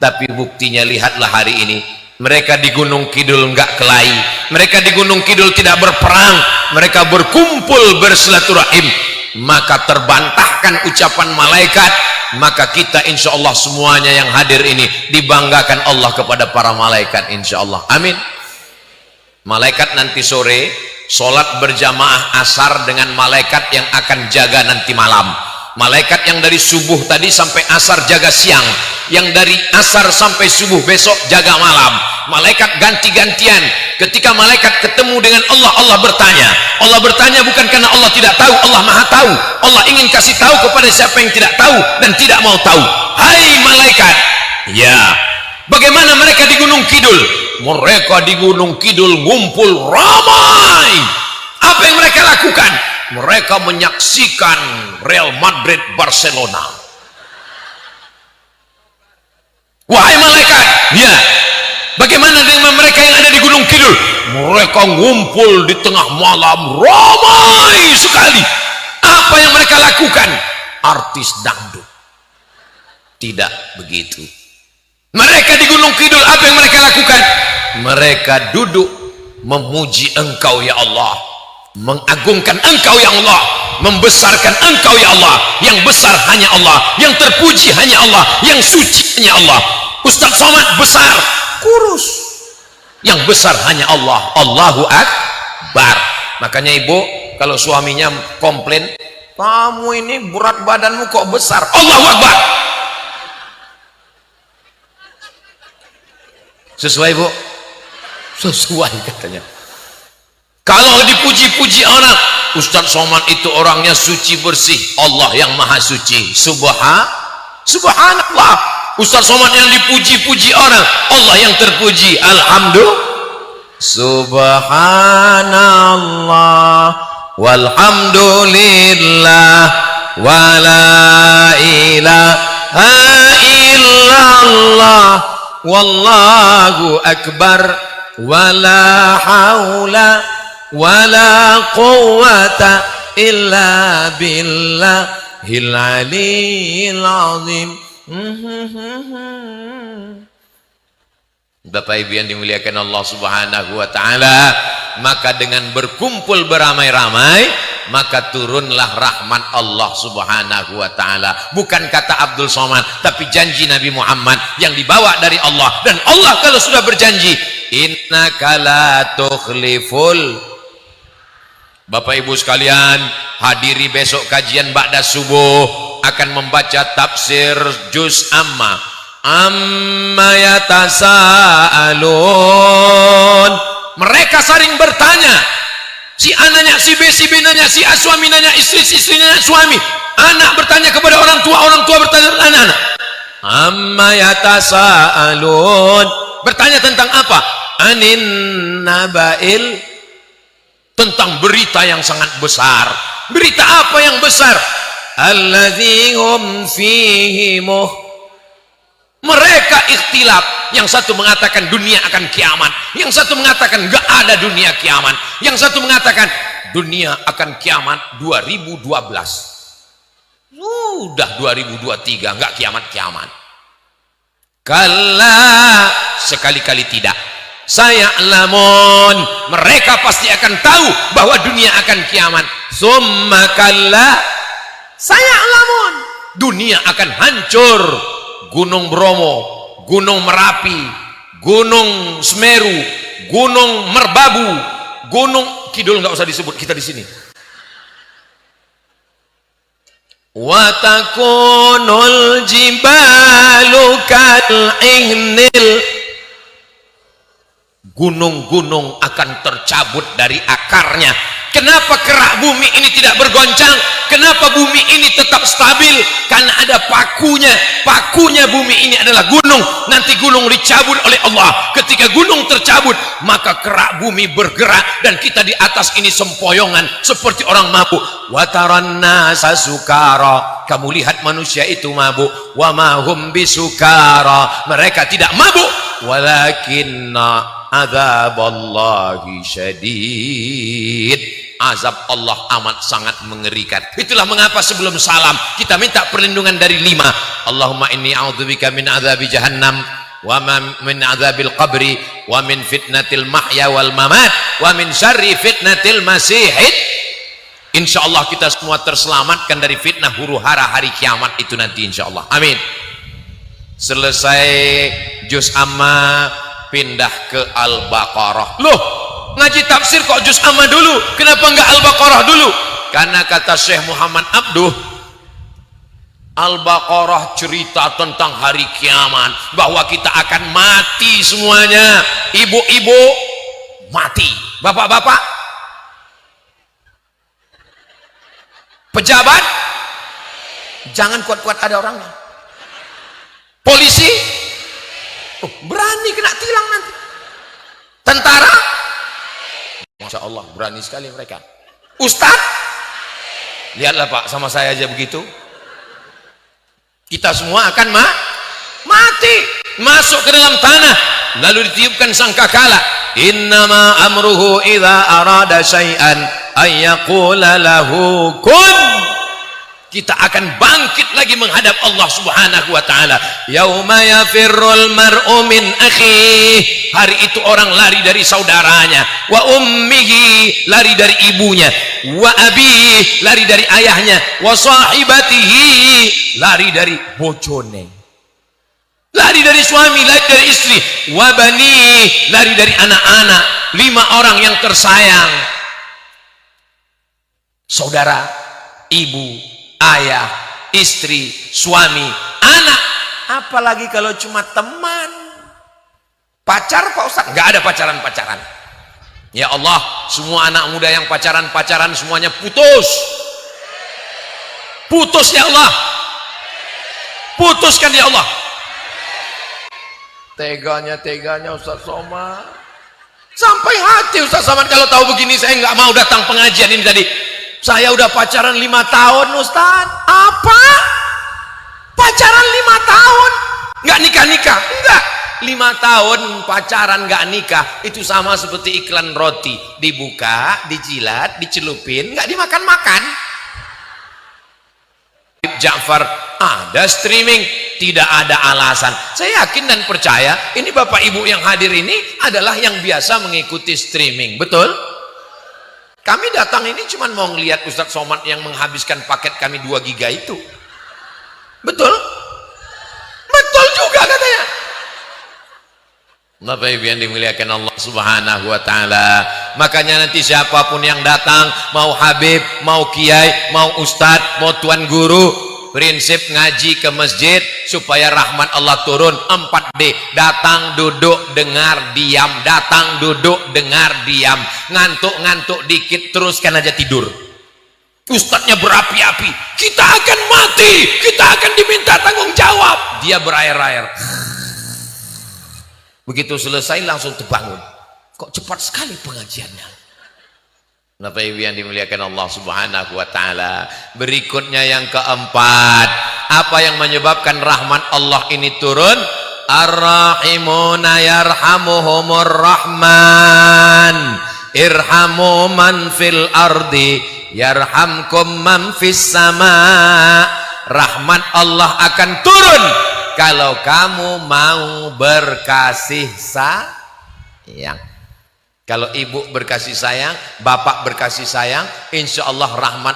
[SPEAKER 1] Tapi buktinya lihatlah hari ini, mereka di Gunung Kidul enggak kelahi, mereka di Gunung Kidul tidak berperang, mereka berkumpul bersilaturahim. Maka terbantahkan ucapan malaikat. Maka kita insya Allah semuanya yang hadir ini dibanggakan Allah kepada para malaikat, insya Allah. Amin. Malaikat nanti sore sholat berjamaah asar dengan malaikat yang akan jaga nanti malam. Malaikat yang dari subuh tadi sampai asar jaga siang, yang dari asar sampai subuh besok jaga malam. Malaikat ganti-gantian. Ketika malaikat ketemu dengan Allah, Allah bertanya. Allah bertanya bukan karena Allah tidak tahu, Allah maha tahu. Allah ingin kasih tahu kepada siapa yang tidak tahu dan tidak mau tahu. Hai malaikat, ya, bagaimana mereka di Gunung Kidul? Mereka di Gunung Kidul ngumpul ramai. Apa yang mereka lakukan? Mereka menyaksikan Real Madrid Barcelona. Wahai malaikat, ya, bagaimana dengan mereka yang ada di Gunung Kidul? mereka ngumpul di tengah malam ramai sekali. Apa yang mereka lakukan? Artis dangdut. Tidak begitu. Mereka di Gunung Kidul, apa yang mereka lakukan? Mereka duduk memuji Engkau ya Allah, mengagungkan Engkau ya Allah, membesarkan Engkau ya Allah. Yang besar hanya Allah, yang terpuji hanya Allah, yang suci hanya Allah. Ustaz Somad besar, kurus. Yang besar hanya Allah. Allahu Akbar. Makanya ibu kalau suaminya komplain, kamu ini berat badanmu kok besar, Allahu Akbar. Sesuai bu? Sesuai katanya. Kalau dipuji-puji orang, Ustaz Somad itu orangnya suci bersih, Allah yang maha suci. Subhanallah. Ustaz Somad yang dipuji-puji orang, Allah yang terpuji. Alhamdulillah. Subhanallah walhamdulillah wala ilaha illallah wallahu akbar wala haula wala quwwata illa billahil aliyil azim. Bapak Ibu yang dimuliakan Allah Subhanahu wa taala, maka dengan berkumpul beramai-ramai maka turunlah rahmat Allah Subhanahu wa taala. Bukan kata Abdul Somad, tapi janji Nabi Muhammad yang dibawa dari Allah. Dan Allah kalau sudah berjanji, innaka la tukhliful. Bapak Ibu sekalian, hadiri besok kajian ba'da subuh, akan membaca tafsir juz amma yatasaalun. Mereka saling bertanya, si A nanya si B, si B nanya si A, suami nanya istri, istri nanya suami, anak bertanya kepada orang tua bertanya kepada anak-anak. Amma yatasaalun, bertanya tentang apa? Anin nabail, tentang berita yang sangat besar. Berita apa yang besar? Alladzi hum fihi mereka ikhtilaf. Yang satu mengatakan dunia akan kiamat, yang satu mengatakan enggak ada dunia kiamat, yang satu mengatakan dunia akan kiamat 2012. Sudah 2023 enggak kiamat-kiamat. Kalla, sekali-kali tidak. Saya'lamun, mereka pasti akan tahu bahwa dunia akan kiamat. Summa kalla saya'lamun, dunia akan hancur. Gunung Bromo, Gunung Merapi, Gunung Semeru, Gunung Merbabu, Gunung Kidul nggak usah disebut, kita di sini. Wa takunul jibalu kal ihnil, gunung-gunung akan tercabut dari akarnya. Kenapa kerak bumi ini tidak bergoncang? Kenapa bumi ini tetap stabil? Karena ada pakunya. Pakunya bumi ini adalah gunung. Nanti gunung dicabut oleh Allah. Ketika gunung tercabut, maka kerak bumi bergerak dan kita di atas ini sempoyongan seperti orang mabuk. Wataran nasa sukara, kamu lihat manusia itu mabuk. Wa ma hum bisukara, mereka tidak mabuk. Walakinna adzaballahi syadid, azab Allah amat sangat mengerikan. Itulah mengapa sebelum salam kita minta perlindungan dari 5. Allahumma inni a'udzubika min adzabi jahannam wa min adzabil qabri wa min fitnatil mahya wal mamat wa min syarri fitnatil masihid. Insyaallah kita semua terselamatkan dari fitnah huru-hara hari kiamat itu nanti insyaallah. Amin. Selesai juz amma, pindah ke Al-Baqarah. Loh, ngaji tafsir kok juz amma dulu, kenapa enggak Al-Baqarah dulu? Karena kata Syekh Muhammad Abduh, Al-Baqarah cerita tentang hari kiamat, bahwa kita akan mati semuanya. Ibu-ibu mati, bapak-bapak, pejabat jangan kuat-kuat ada orangnya, polisi berani kena tilang nanti, tentara Masya Allah berani sekali mereka, ustadz lihatlah Pak, sama saya aja begitu. Kita semua akan mati, masuk ke dalam tanah, lalu ditiupkan sangkakala. innama amruhu idza arada syai'an ay yaqula lahu kun. Kita akan bangkit lagi menghadap Allah Subhanahu wa taala. Yauma yafirrul mar'u min akhihi. Hari itu orang lari dari saudaranya, wa ummihi, lari dari ibunya, wa abihi, lari dari ayahnya, wa sahibatihi, lari dari bojone, lari dari suami, lari dari istri, wa bani, lari dari anak-anak. 5 orang yang tersayang, saudara, ibu, ayah, istri, suami, anak. Apalagi kalau cuma teman, pacar Pak Ustaz, nggak ada pacaran-pacaran. Ya Allah, semua anak muda yang pacaran-pacaran semuanya putus, putus ya Allah, putuskan ya Allah. Teganya Ustaz Somad, sampai hati Ustaz Somad kalau tahu begini. Saya nggak mau datang pengajian ini tadi. Saya udah pacaran 5 tahun Ustaz. Apa? Pacaran 5 tahun nggak nikah-nikah? Enggak. 5 tahun pacaran nggak nikah itu sama seperti iklan roti, dibuka, dijilat, dicelupin, nggak dimakan-makan. Ja'far, ada streaming, tidak ada alasan. Saya yakin dan percaya ini Bapak Ibu yang hadir ini adalah yang biasa mengikuti streaming, betul? Kami datang ini cuma mau ngelihat Ustadz Somad yang menghabiskan paket kami 2 giga itu. Betul? Betul juga katanya. Bapak Ibu yang dimuliakan Allah Subhanahu wa taala. Makanya nanti siapapun yang datang, mau habib, mau kiai, mau ustadz, mau tuan guru, prinsip ngaji ke masjid supaya rahmat Allah turun 4D. Datang, duduk, dengar, diam. Datang, duduk, dengar, diam. Ngantuk-ngantuk dikit teruskan aja tidur. Ustadznya berapi-api, kita akan mati, kita akan diminta tanggung jawab. Dia berair-air. Begitu selesai langsung terbangun. Kok cepat sekali pengajiannya. Bapak Ibu yang dimuliakan Allah Subhanahu wa taala. Berikutnya yang keempat, apa yang menyebabkan rahmat Allah ini turun? Ar-rahimuna yarhamuhumur rahman. Irhamu man fil ardi yarhamkum man fis sama. Rahmat Allah akan turun kalau kamu mau berkasih sayang. Kalau ibu berkasih sayang, bapak berkasih sayang, insya Allah rahmat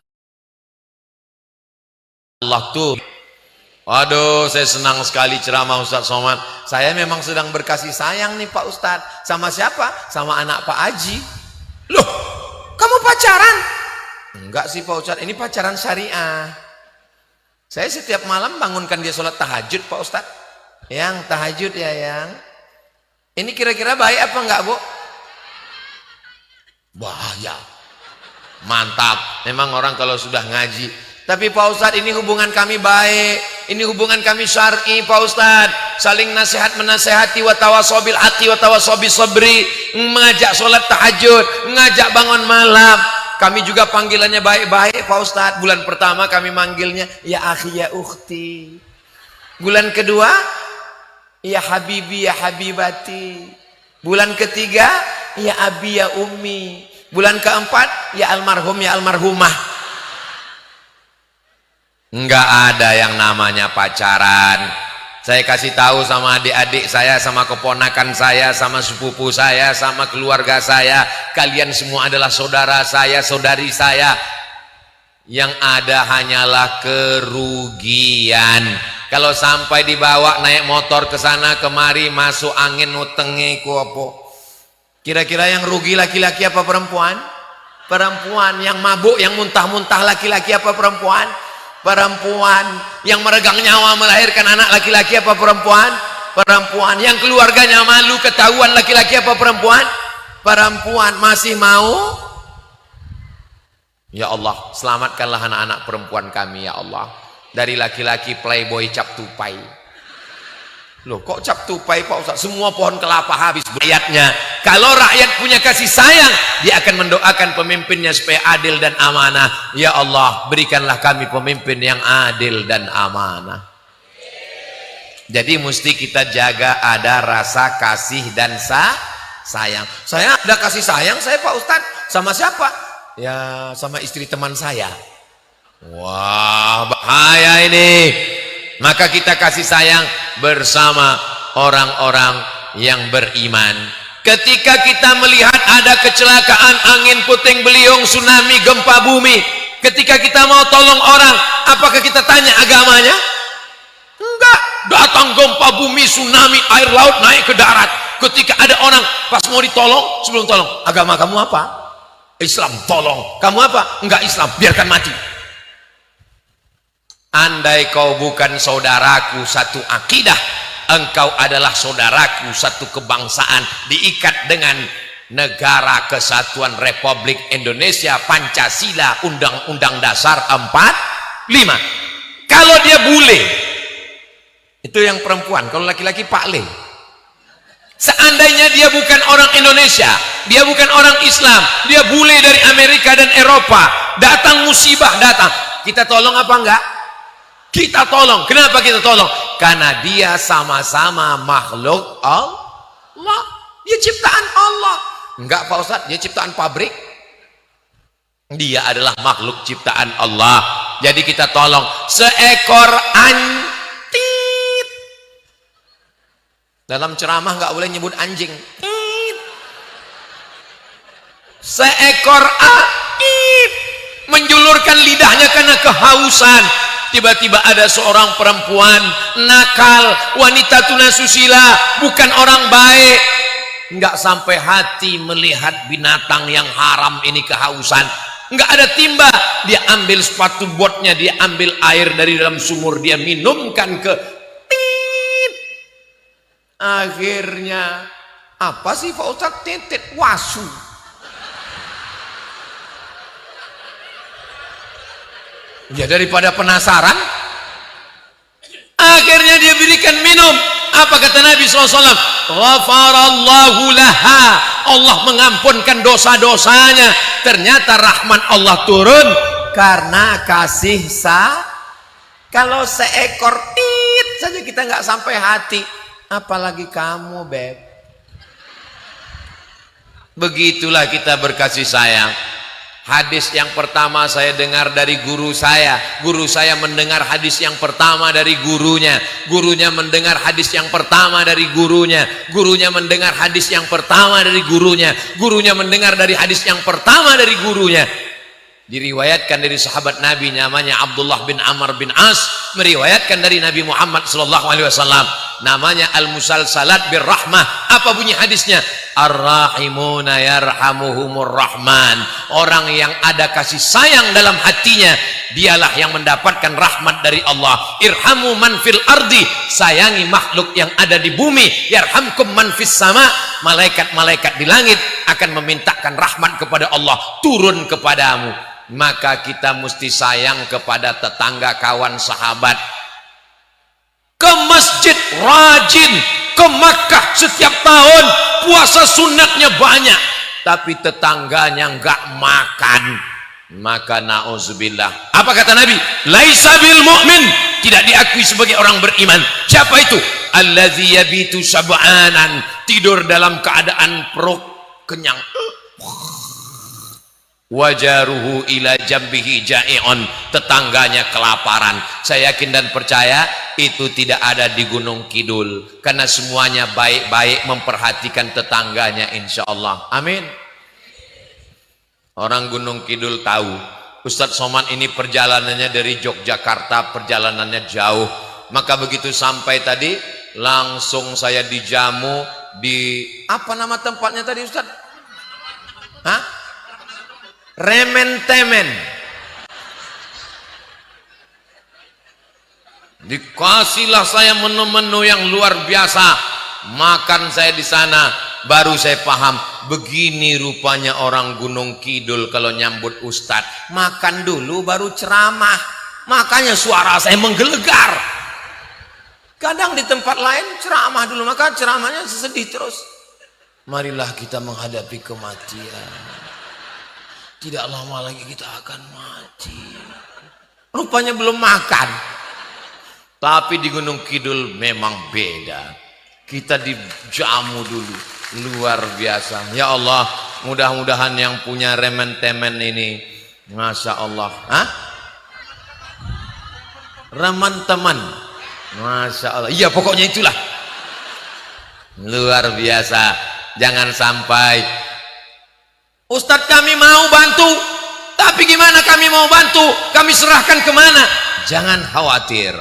[SPEAKER 1] Allah tuh. Aduh, saya senang sekali ceramah Ustadz Somad. Saya memang sedang berkasih sayang nih Pak Ustadz. Sama siapa? Sama anak Pak Haji. Loh, kamu pacaran? Enggak sih Pak Ustadz, ini pacaran syariah. Saya setiap malam bangunkan dia sholat tahajud Pak Ustadz. Yang tahajud ya yang. Ini kira-kira baik apa enggak Bu? Bahaya. Mantap. Memang orang kalau sudah ngaji. Tapi Pak Ustadz, ini hubungan kami baik. Ini hubungan kami syar'i Pak Ustadz. Saling nasihat menasehati, wa tawasobil hati wa tawasobil sabri. Mengajak sholat tahajud, mengajak bangun malam. Kami juga panggilannya baik-baik Pak Ustadz. Bulan pertama kami manggilnya ya akhi ya ukhti. Bulan kedua ya habibi ya habibati. Bulan ketiga ya abi ya ummi. Bulan keempat ya almarhum ya almarhumah. Enggak ada yang namanya pacaran. Saya kasih tahu sama adik-adik saya, sama keponakan saya, sama sepupu saya, sama keluarga saya, kalian semua adalah saudara saya, saudari saya. Yang ada hanyalah kerugian. Kalau sampai dibawa naik motor ke sana kemari, masuk angin utenge ku apa? Kira-kira yang rugi laki-laki apa perempuan? Perempuan. Yang mabuk, yang muntah-muntah laki-laki apa perempuan? Perempuan. Yang meregang nyawa melahirkan anak laki-laki apa perempuan? Perempuan. Yang keluarganya malu ketahuan laki-laki apa perempuan? Perempuan. Masih mau? Ya Allah, selamatkanlah anak-anak perempuan kami ya Allah dari laki-laki playboy cap tupai. Loh, kok cap tupai Pak Ustaz? Semua pohon kelapa habis rakyatnya. Kalau rakyat punya kasih sayang, dia akan mendoakan pemimpinnya supaya adil dan amanah. Ya Allah, berikanlah kami pemimpin yang adil dan amanah. Jadi mesti kita jaga ada rasa kasih dan sayang. Saya ada kasih sayang saya Pak Ustadz. Sama siapa? Ya sama istri teman saya. Wah, bahaya ini. Maka kita kasih sayang bersama orang-orang yang beriman. Ketika kita melihat ada kecelakaan, angin puting beliung, tsunami, gempa bumi, ketika kita mau tolong orang, apakah kita tanya agamanya? Enggak. Datang gempa bumi, tsunami, air laut naik ke darat. Ketika ada orang pas mau ditolong, sebelum tolong, agama kamu apa? Islam. Tolong. Kamu apa? Enggak Islam, biarkan mati. Andai kau bukan saudaraku satu akidah, engkau adalah saudaraku satu kebangsaan, diikat dengan Negara Kesatuan Republik Indonesia, Pancasila, Undang-Undang Dasar 45. Kalau dia bule, itu yang perempuan. Kalau laki-laki Pak Le. Seandainya dia bukan orang Indonesia, dia bukan orang Islam, dia bule dari Amerika dan Eropa, datang musibah, datang, kita tolong apa enggak? Kita tolong. Kenapa kita tolong? Karena dia sama-sama makhluk Allah. Dia ciptaan Allah. Enggak Pak Ustadz, dia ciptaan pabrik. Dia adalah makhluk ciptaan Allah. Jadi kita tolong. Seekor antit. Dalam ceramah enggak boleh nyebut anjing. Seekor antit menjulurkan lidahnya karena kehausan. Tiba-tiba ada seorang perempuan nakal, wanita tunasusila, bukan orang baik, nggak sampai hati melihat binatang yang haram ini kehausan, nggak ada timba, dia ambil sepatu botnya, dia ambil air dari dalam sumur, dia minumkan ke tit. Akhirnya apa sih Pak Ustadz? Titit wasu. Ya daripada penasaran, akhirnya dia berikan minum. Apa kata Nabi SAW? Ghafarallahu laha, Allah mengampunkan dosa-dosanya. Ternyata rahmat Allah turun karena kasih Kalau seekor tit saja kita nggak sampai hati, apalagi kamu beb. Begitulah kita berkasih sayang. Hadis yang pertama saya dengar dari guru saya mendengar hadis yang pertama dari gurunya mendengar hadis yang pertama dari gurunya mendengar hadis yang pertama dari gurunya mendengar dari hadis yang pertama dari gurunya. Diriwayatkan dari sahabat Nabi namanya Abdullah bin Amr bin As, meriwayatkan dari Nabi Muhammad SAW, namanya al-musalsalat birrahmah. Apa bunyi hadisnya? Ar-rahimuna yarhamuhumur rahman. Orang yang ada kasih sayang dalam hatinya, dialah yang mendapatkan rahmat dari Allah. Irhamu man fil ardi, sayangi makhluk yang ada di bumi. Yarhamkum man fis sama, malaikat-malaikat di langit akan memintakan rahmat kepada Allah turun kepadamu. Maka kita mesti sayang kepada tetangga, kawan, sahabat. Ke masjid rajin, ke Makkah setiap tahun, puasa sunatnya banyak, tapi tetangganya enggak makan, maka na'udzubillah. Apa kata Nabi? Laisa bil mu'min, tidak diakui sebagai orang beriman. Siapa itu? Allazi yabitu sab'anan, tidur dalam keadaan perut kenyang, wajaruhu ila jambihi ja'i'un, tetangganya kelaparan. Saya yakin dan percaya itu tidak ada di Gunung Kidul, karena semuanya baik-baik memperhatikan tetangganya, insya Allah. Amin. Orang Gunung Kidul tahu Ustadz Somad ini perjalanannya dari Yogyakarta, perjalanannya jauh. Maka begitu sampai tadi langsung saya dijamu di apa nama tempatnya tadi Ustadz? Hah? Remen-temen. Dikasihlah saya menu-menu yang luar biasa. Makan saya di sana, baru saya paham begini rupanya orang Gunung Kidul kalau nyambut Ustadz. Makan dulu baru ceramah. Makanya suara saya menggelegar. Kadang di tempat lain ceramah dulu, maka ceramahnya sedih terus. Marilah kita menghadapi kematian. Tidak lama lagi kita akan mati. Rupanya belum makan. Tapi di Gunung Kidul memang beda. kita dijamu dulu, luar biasa. Ya Allah, mudah-mudahan yang punya remen-temen ini, Masya Allah, reman teman, Masya Allah, iya pokoknya itulah, luar biasa. Jangan sampai Ustadz kami mau bantu, tapi gimana kami mau bantu, kami serahkan kemana? Jangan khawatir,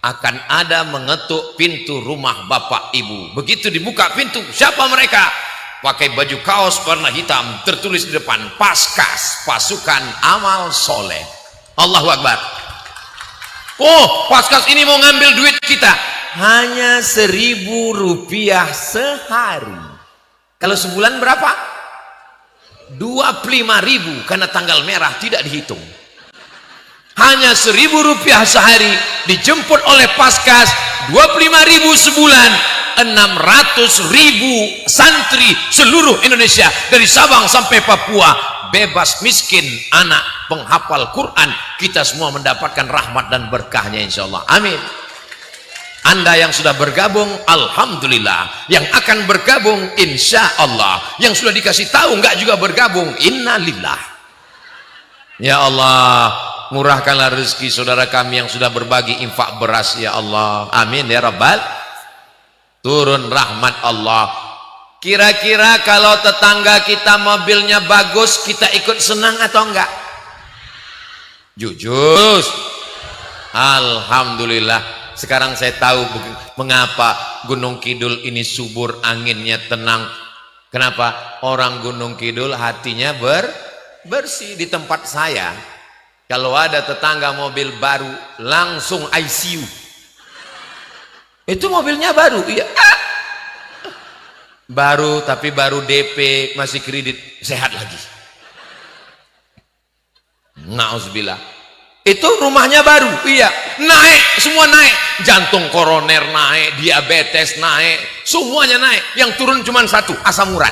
[SPEAKER 1] akan ada mengetuk pintu rumah bapak ibu. Begitu dibuka pintu, siapa mereka? Pakai baju kaos warna hitam, tertulis di depan, Paskas, pasukan amal soleh. Allahu Akbar. Oh, Paskas ini mau ngambil duit kita, hanya 1.000 rupiah sehari. Kalau sebulan berapa? 25.000, karena tanggal merah tidak dihitung. Hanya 1.000 rupiah sehari, dijemput oleh Paskas, 25.000 sebulan, 600.000 santri seluruh Indonesia dari Sabang sampai Papua bebas miskin, anak penghafal Quran. Kita semua mendapatkan rahmat dan berkahnya insyaallah. Amin. Anda yang sudah bergabung, alhamdulillah. Yang akan bergabung, insya Allah. Yang sudah dikasih tahu nggak juga bergabung, innalillah. Ya Allah, murahkanlah rezeki saudara kami yang sudah berbagi infak beras, ya Allah. Amin ya Rabbal. Turun rahmat Allah. Kira-kira kalau tetangga kita mobilnya bagus, kita ikut senang atau enggak? Jujur. Alhamdulillah. Sekarang saya tahu mengapa Gunung Kidul ini subur, anginnya tenang. Kenapa? Orang Gunung Kidul hatinya bersih. Di tempat saya, kalau ada tetangga mobil baru, langsung ICU. Itu mobilnya baru, iya. Baru, tapi baru DP, masih kredit, sehat lagi. Na'udzubillah. Itu rumahnya baru, iya, naik, semua naik, jantung koroner naik, diabetes naik, semuanya naik. Yang turun cuma satu, asam urat.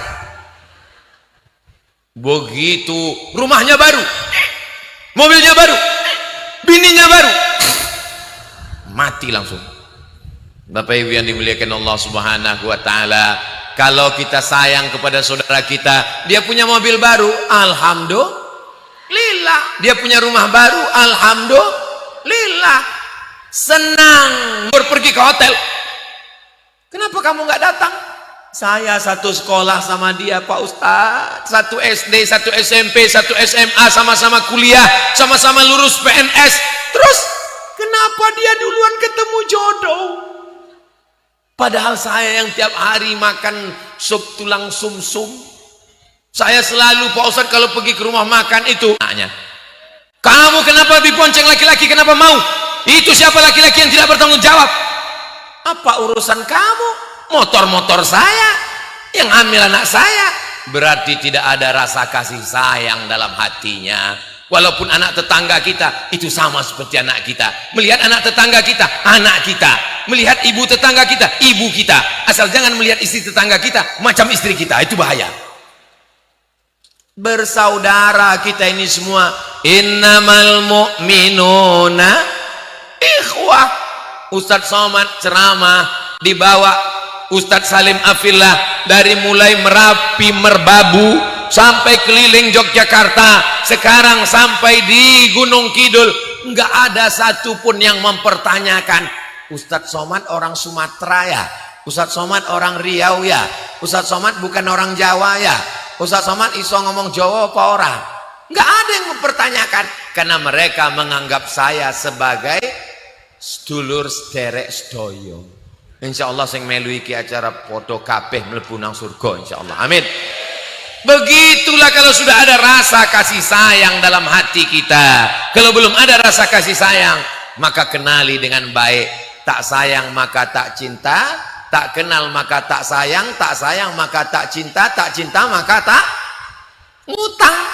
[SPEAKER 1] Begitu, rumahnya baru, mobilnya baru, bininya baru, mati langsung. Bapak Ibu yang dimuliakan Allah Subhanahu wa Ta'ala, kalau kita sayang kepada saudara kita, dia punya mobil baru, alhamdulillah. Dia punya rumah baru, alhamdulillah. Senang pergi ke hotel. Kenapa kamu nggak datang? Saya satu sekolah sama dia Pak Ustadz, satu SD, satu SMP, satu SMA, sama-sama kuliah, sama-sama lulus PNS. Terus kenapa dia duluan ketemu jodoh? Padahal saya yang tiap hari makan sup tulang sumsum. Saya selalu Pak Ustadz kalau pergi ke rumah makan itu nanya, kamu kenapa dibonceng laki-laki, kenapa mau? Itu siapa laki-laki yang tidak bertanggung jawab? Apa urusan kamu? Motor-motor saya, yang hamil anak saya. Berarti tidak ada rasa kasih sayang dalam hatinya. Walaupun anak tetangga kita itu sama seperti anak kita. Melihat anak tetangga kita, anak kita. Melihat ibu tetangga kita, ibu kita. Asal jangan melihat istri tetangga kita macam istri kita, itu bahaya. Bersaudara kita ini semua, innamal mu'minuna ikhwah. Ustadz Somad ceramah dibawa Ustadz Salim Afillah dari mulai Merapi Merbabu sampai keliling Yogyakarta, sekarang sampai di Gunung Kidul, nggak ada satupun yang mempertanyakan Ustadz Somad orang Sumatera ya, Ustadz Somad orang Riau ya, Ustadz Somad bukan orang Jawa ya, Ustadz Somad iso ngomong Jawa apa orang? Nggak ada yang mempertanyakan, karena mereka menganggap saya sebagai sedulur sederek sedoyo. Insya Allah sing melu iki acara podo kabeh mlebu nang surga insyaallah. Amin. Begitulah kalau sudah ada rasa kasih sayang dalam hati kita. Kalau belum ada rasa kasih sayang, maka kenali dengan baik. Tak sayang maka tak cinta, tak kenal maka tak sayang maka tak cinta maka tak ngutang.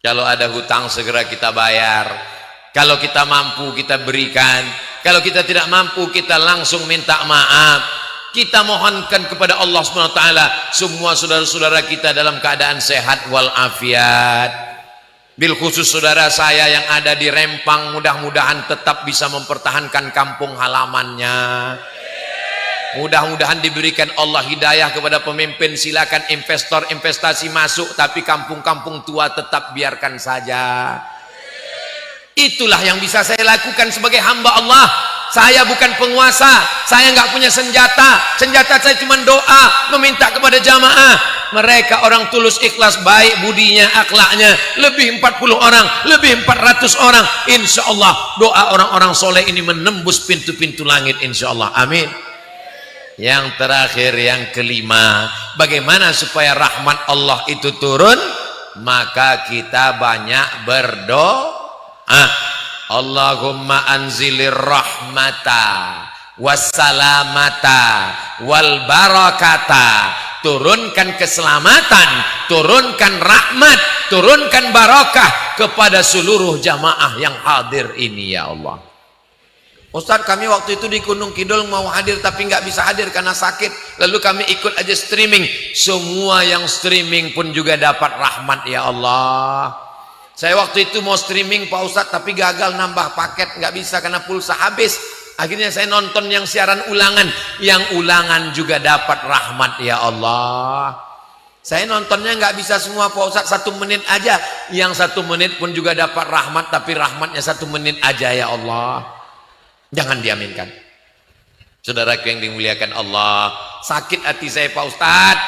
[SPEAKER 1] Kalau ada hutang segera kita bayar. Kalau kita mampu kita berikan. Kalau kita tidak mampu kita langsung minta maaf. Kita mohonkan kepada Allah SWT semua saudara-saudara kita dalam keadaan sehat walafiat. Bil khusus saudara saya yang ada di Rempang, mudah-mudahan tetap bisa mempertahankan kampung halamannya. Mudah-mudahan diberikan Allah hidayah kepada pemimpin. Silakan investor investasi masuk, tapi kampung-kampung tua tetap biarkan saja. Itulah yang bisa saya lakukan sebagai hamba Allah. Saya bukan penguasa, saya nggak punya senjata. Senjata saya cuma doa, meminta kepada jamaah. Mereka orang tulus ikhlas, baik budinya, akhlaknya. Lebih 40 orang, lebih 400 orang. Insya Allah doa orang-orang soleh ini menembus pintu-pintu langit, insya Allah. Amin. Yang terakhir, yang kelima, bagaimana supaya rahmat Allah itu turun? Maka kita banyak berdoa. Allahumma anzilir rahmata wassalamata wal barakata. Turunkan keselamatan, turunkan rahmat, turunkan barakah kepada seluruh jamaah yang hadir ini ya Allah. Ustaz, kami waktu itu di Gunung Kidul mau hadir tapi nggak bisa hadir karena sakit. Lalu kami ikut aja streaming. Semua yang streaming pun juga dapat rahmat ya Allah. Saya waktu itu mau streaming Pak Ustaz tapi gagal nambah paket, nggak bisa karena pulsa habis. Akhirnya saya nonton yang siaran ulangan. Yang ulangan juga dapat rahmat ya Allah. Saya nontonnya nggak bisa semua Pak Ustaz, 1 menit aja. Yang 1 menit pun juga dapat rahmat, tapi rahmatnya 1 menit aja ya Allah. Jangan diaminkan. Saudaraku yang dimuliakan Allah, sakit hati saya Pak Ustadz.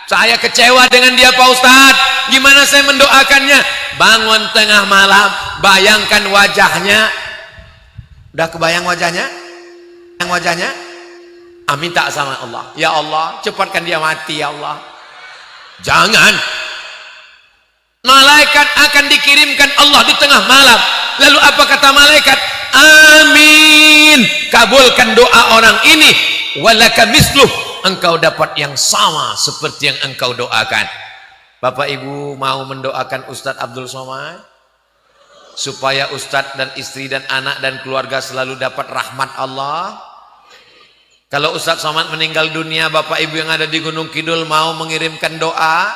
[SPEAKER 1] Saya kecewa dengan dia Pak Ustadz. Gimana saya mendoakannya? Bangun tengah malam, bayangkan wajahnya. Udah kebayang wajahnya? Yang wajahnya? Minta sama Allah. Ya Allah, cepatkan dia mati ya Allah. Jangan. Malaikat akan dikirimkan Allah di tengah malam. Lalu apa kata malaikat? Amin, kabulkan doa orang ini. Walaka misluh, engkau dapat yang sama seperti yang engkau doakan. Bapak Ibu mau mendoakan Ustadz Abdul Somad supaya Ustadz dan istri dan anak dan keluarga selalu dapat rahmat Allah? Kalau Ustadz Somad meninggal dunia, Bapak Ibu yang ada di Gunung Kidul mau mengirimkan doa?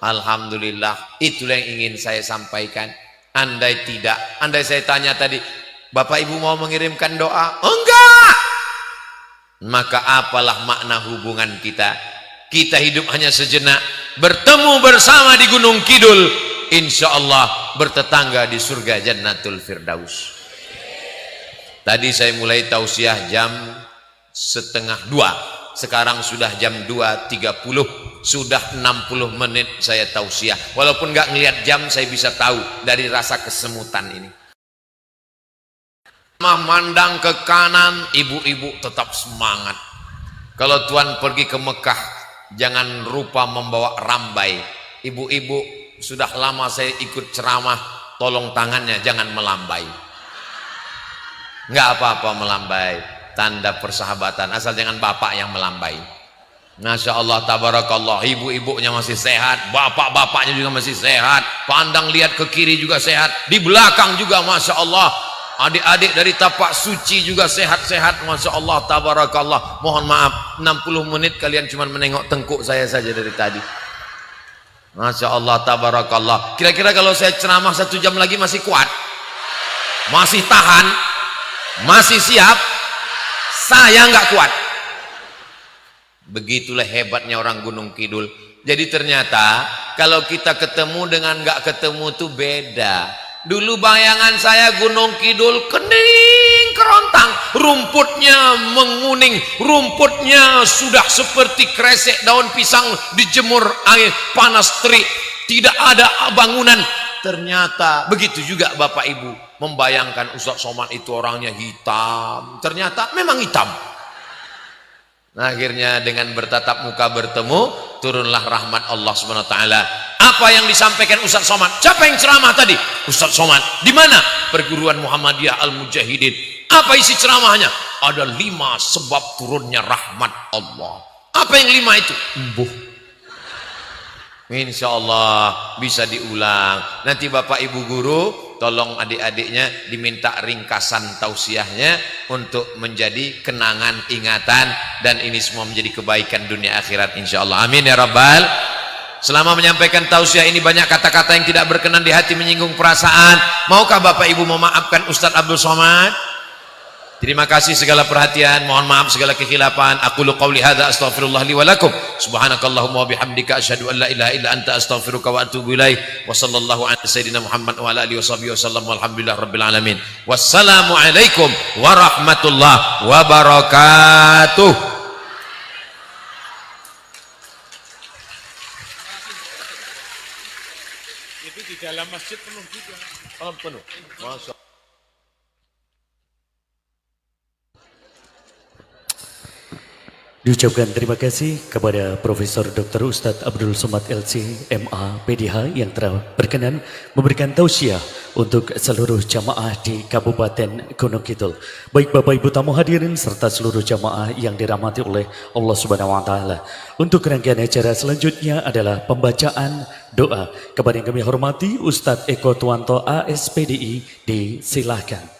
[SPEAKER 1] Alhamdulillah, itulah yang ingin saya sampaikan. Andai tidak, andai saya tanya tadi, Bapak Ibu mau mengirimkan doa? Enggak. Maka apalah makna hubungan kita? Kita hidup hanya sejenak, bertemu bersama di Gunung Kidul, insya Allah bertetangga di surga Jannatul Firdaus. Tadi saya mulai tausiah jam 1:30, sekarang sudah jam 2:30. Sudah 60 menit saya tausiah. Walaupun nggak ngelihat jam, saya bisa tahu dari rasa kesemutan ini. Memandang ke kanan, ibu-ibu tetap semangat. Kalau Tuhan pergi ke Mekah, jangan lupa membawa rambai. Ibu-ibu, sudah lama saya ikut ceramah, tolong tangannya jangan melambai. Nggak apa-apa melambai, tanda persahabatan, asal jangan bapak yang melambai. Masya Allah, tabarakallah, ibu-ibunya masih sehat, bapak-bapaknya juga masih sehat, pandang lihat ke kiri juga sehat, di belakang juga Masya Allah, adik-adik dari tapak suci juga sehat-sehat, Masya Allah, tabarakallah. Mohon maaf, 60 menit kalian cuma menengok tengkuk saya saja dari tadi. Masya Allah, tabarakallah. Kira-kira kalau saya ceramah 1 jam lagi masih kuat? Masih tahan? Masih siap? Saya nggak kuat. Begitulah hebatnya orang Gunung Kidul. Jadi ternyata kalau kita ketemu dengan nggak ketemu tuh beda. Dulu bayangan saya Gunung Kidul kening kerontang, rumputnya menguning, rumputnya sudah seperti kresek daun pisang dijemur air panas terik, tidak ada bangunan. Ternyata begitu juga Bapak Ibu membayangkan Ustadz Somad itu orangnya hitam, ternyata memang hitam. Nah, akhirnya dengan bertatap muka bertemu, turunlah rahmat Allah Subhanahu wa taala. Apa yang disampaikan Ustadz Somad? Siapa yang ceramah tadi? Ustadz Somad. Di mana? Perguruan Muhammadiyah Al-Mujahidin. Apa isi ceramahnya? Ada 5 sebab turunnya rahmat Allah. Apa yang 5 itu? Insya Allah bisa diulang. Nanti Bapak Ibu guru tolong adik-adiknya diminta ringkasan tausiahnya untuk menjadi kenangan ingatan, dan ini semua menjadi kebaikan dunia akhirat insya Allah. Amin ya Rabbal. Selama menyampaikan tausiah ini banyak kata-kata yang tidak berkenan di hati, menyinggung perasaan. Maukah Bapak Ibu memaafkan Ustadz Abdul Somad? Terima kasih segala perhatian, mohon maaf segala kekhilafan. Aku qouli hadza astaghfirullah li wa lakum. Subhanakallahumma wa bihamdika asyhadu an la ilaha illa anta astaghfiruka wa atubu ilaik. Wa sallallahu ala sayyidina Muhammad wa ala alihi washabihi wasallam walhamdulillahi rabbil alamin. Wassalamu alaikum warahmatullahi wabarakatuh.
[SPEAKER 2] Itu di dalam masjid penuh juga.
[SPEAKER 1] Oh, penuh. Masya.
[SPEAKER 3] Diucapkan terima kasih kepada Profesor Dr. Ustadz Abdul Somad LC MA PDH yang telah berkenan memberikan tausiah untuk seluruh jamaah di Kabupaten Gunung Kidul. Baik Bapak Ibu tamu hadirin serta seluruh jamaah yang dirahmati oleh Allah Subhanahu wa taala. Untuk rangkaian acara selanjutnya adalah pembacaan doa. Kepada yang kami hormati Ustadz Eko Tuanto ASPDI, disilahkan.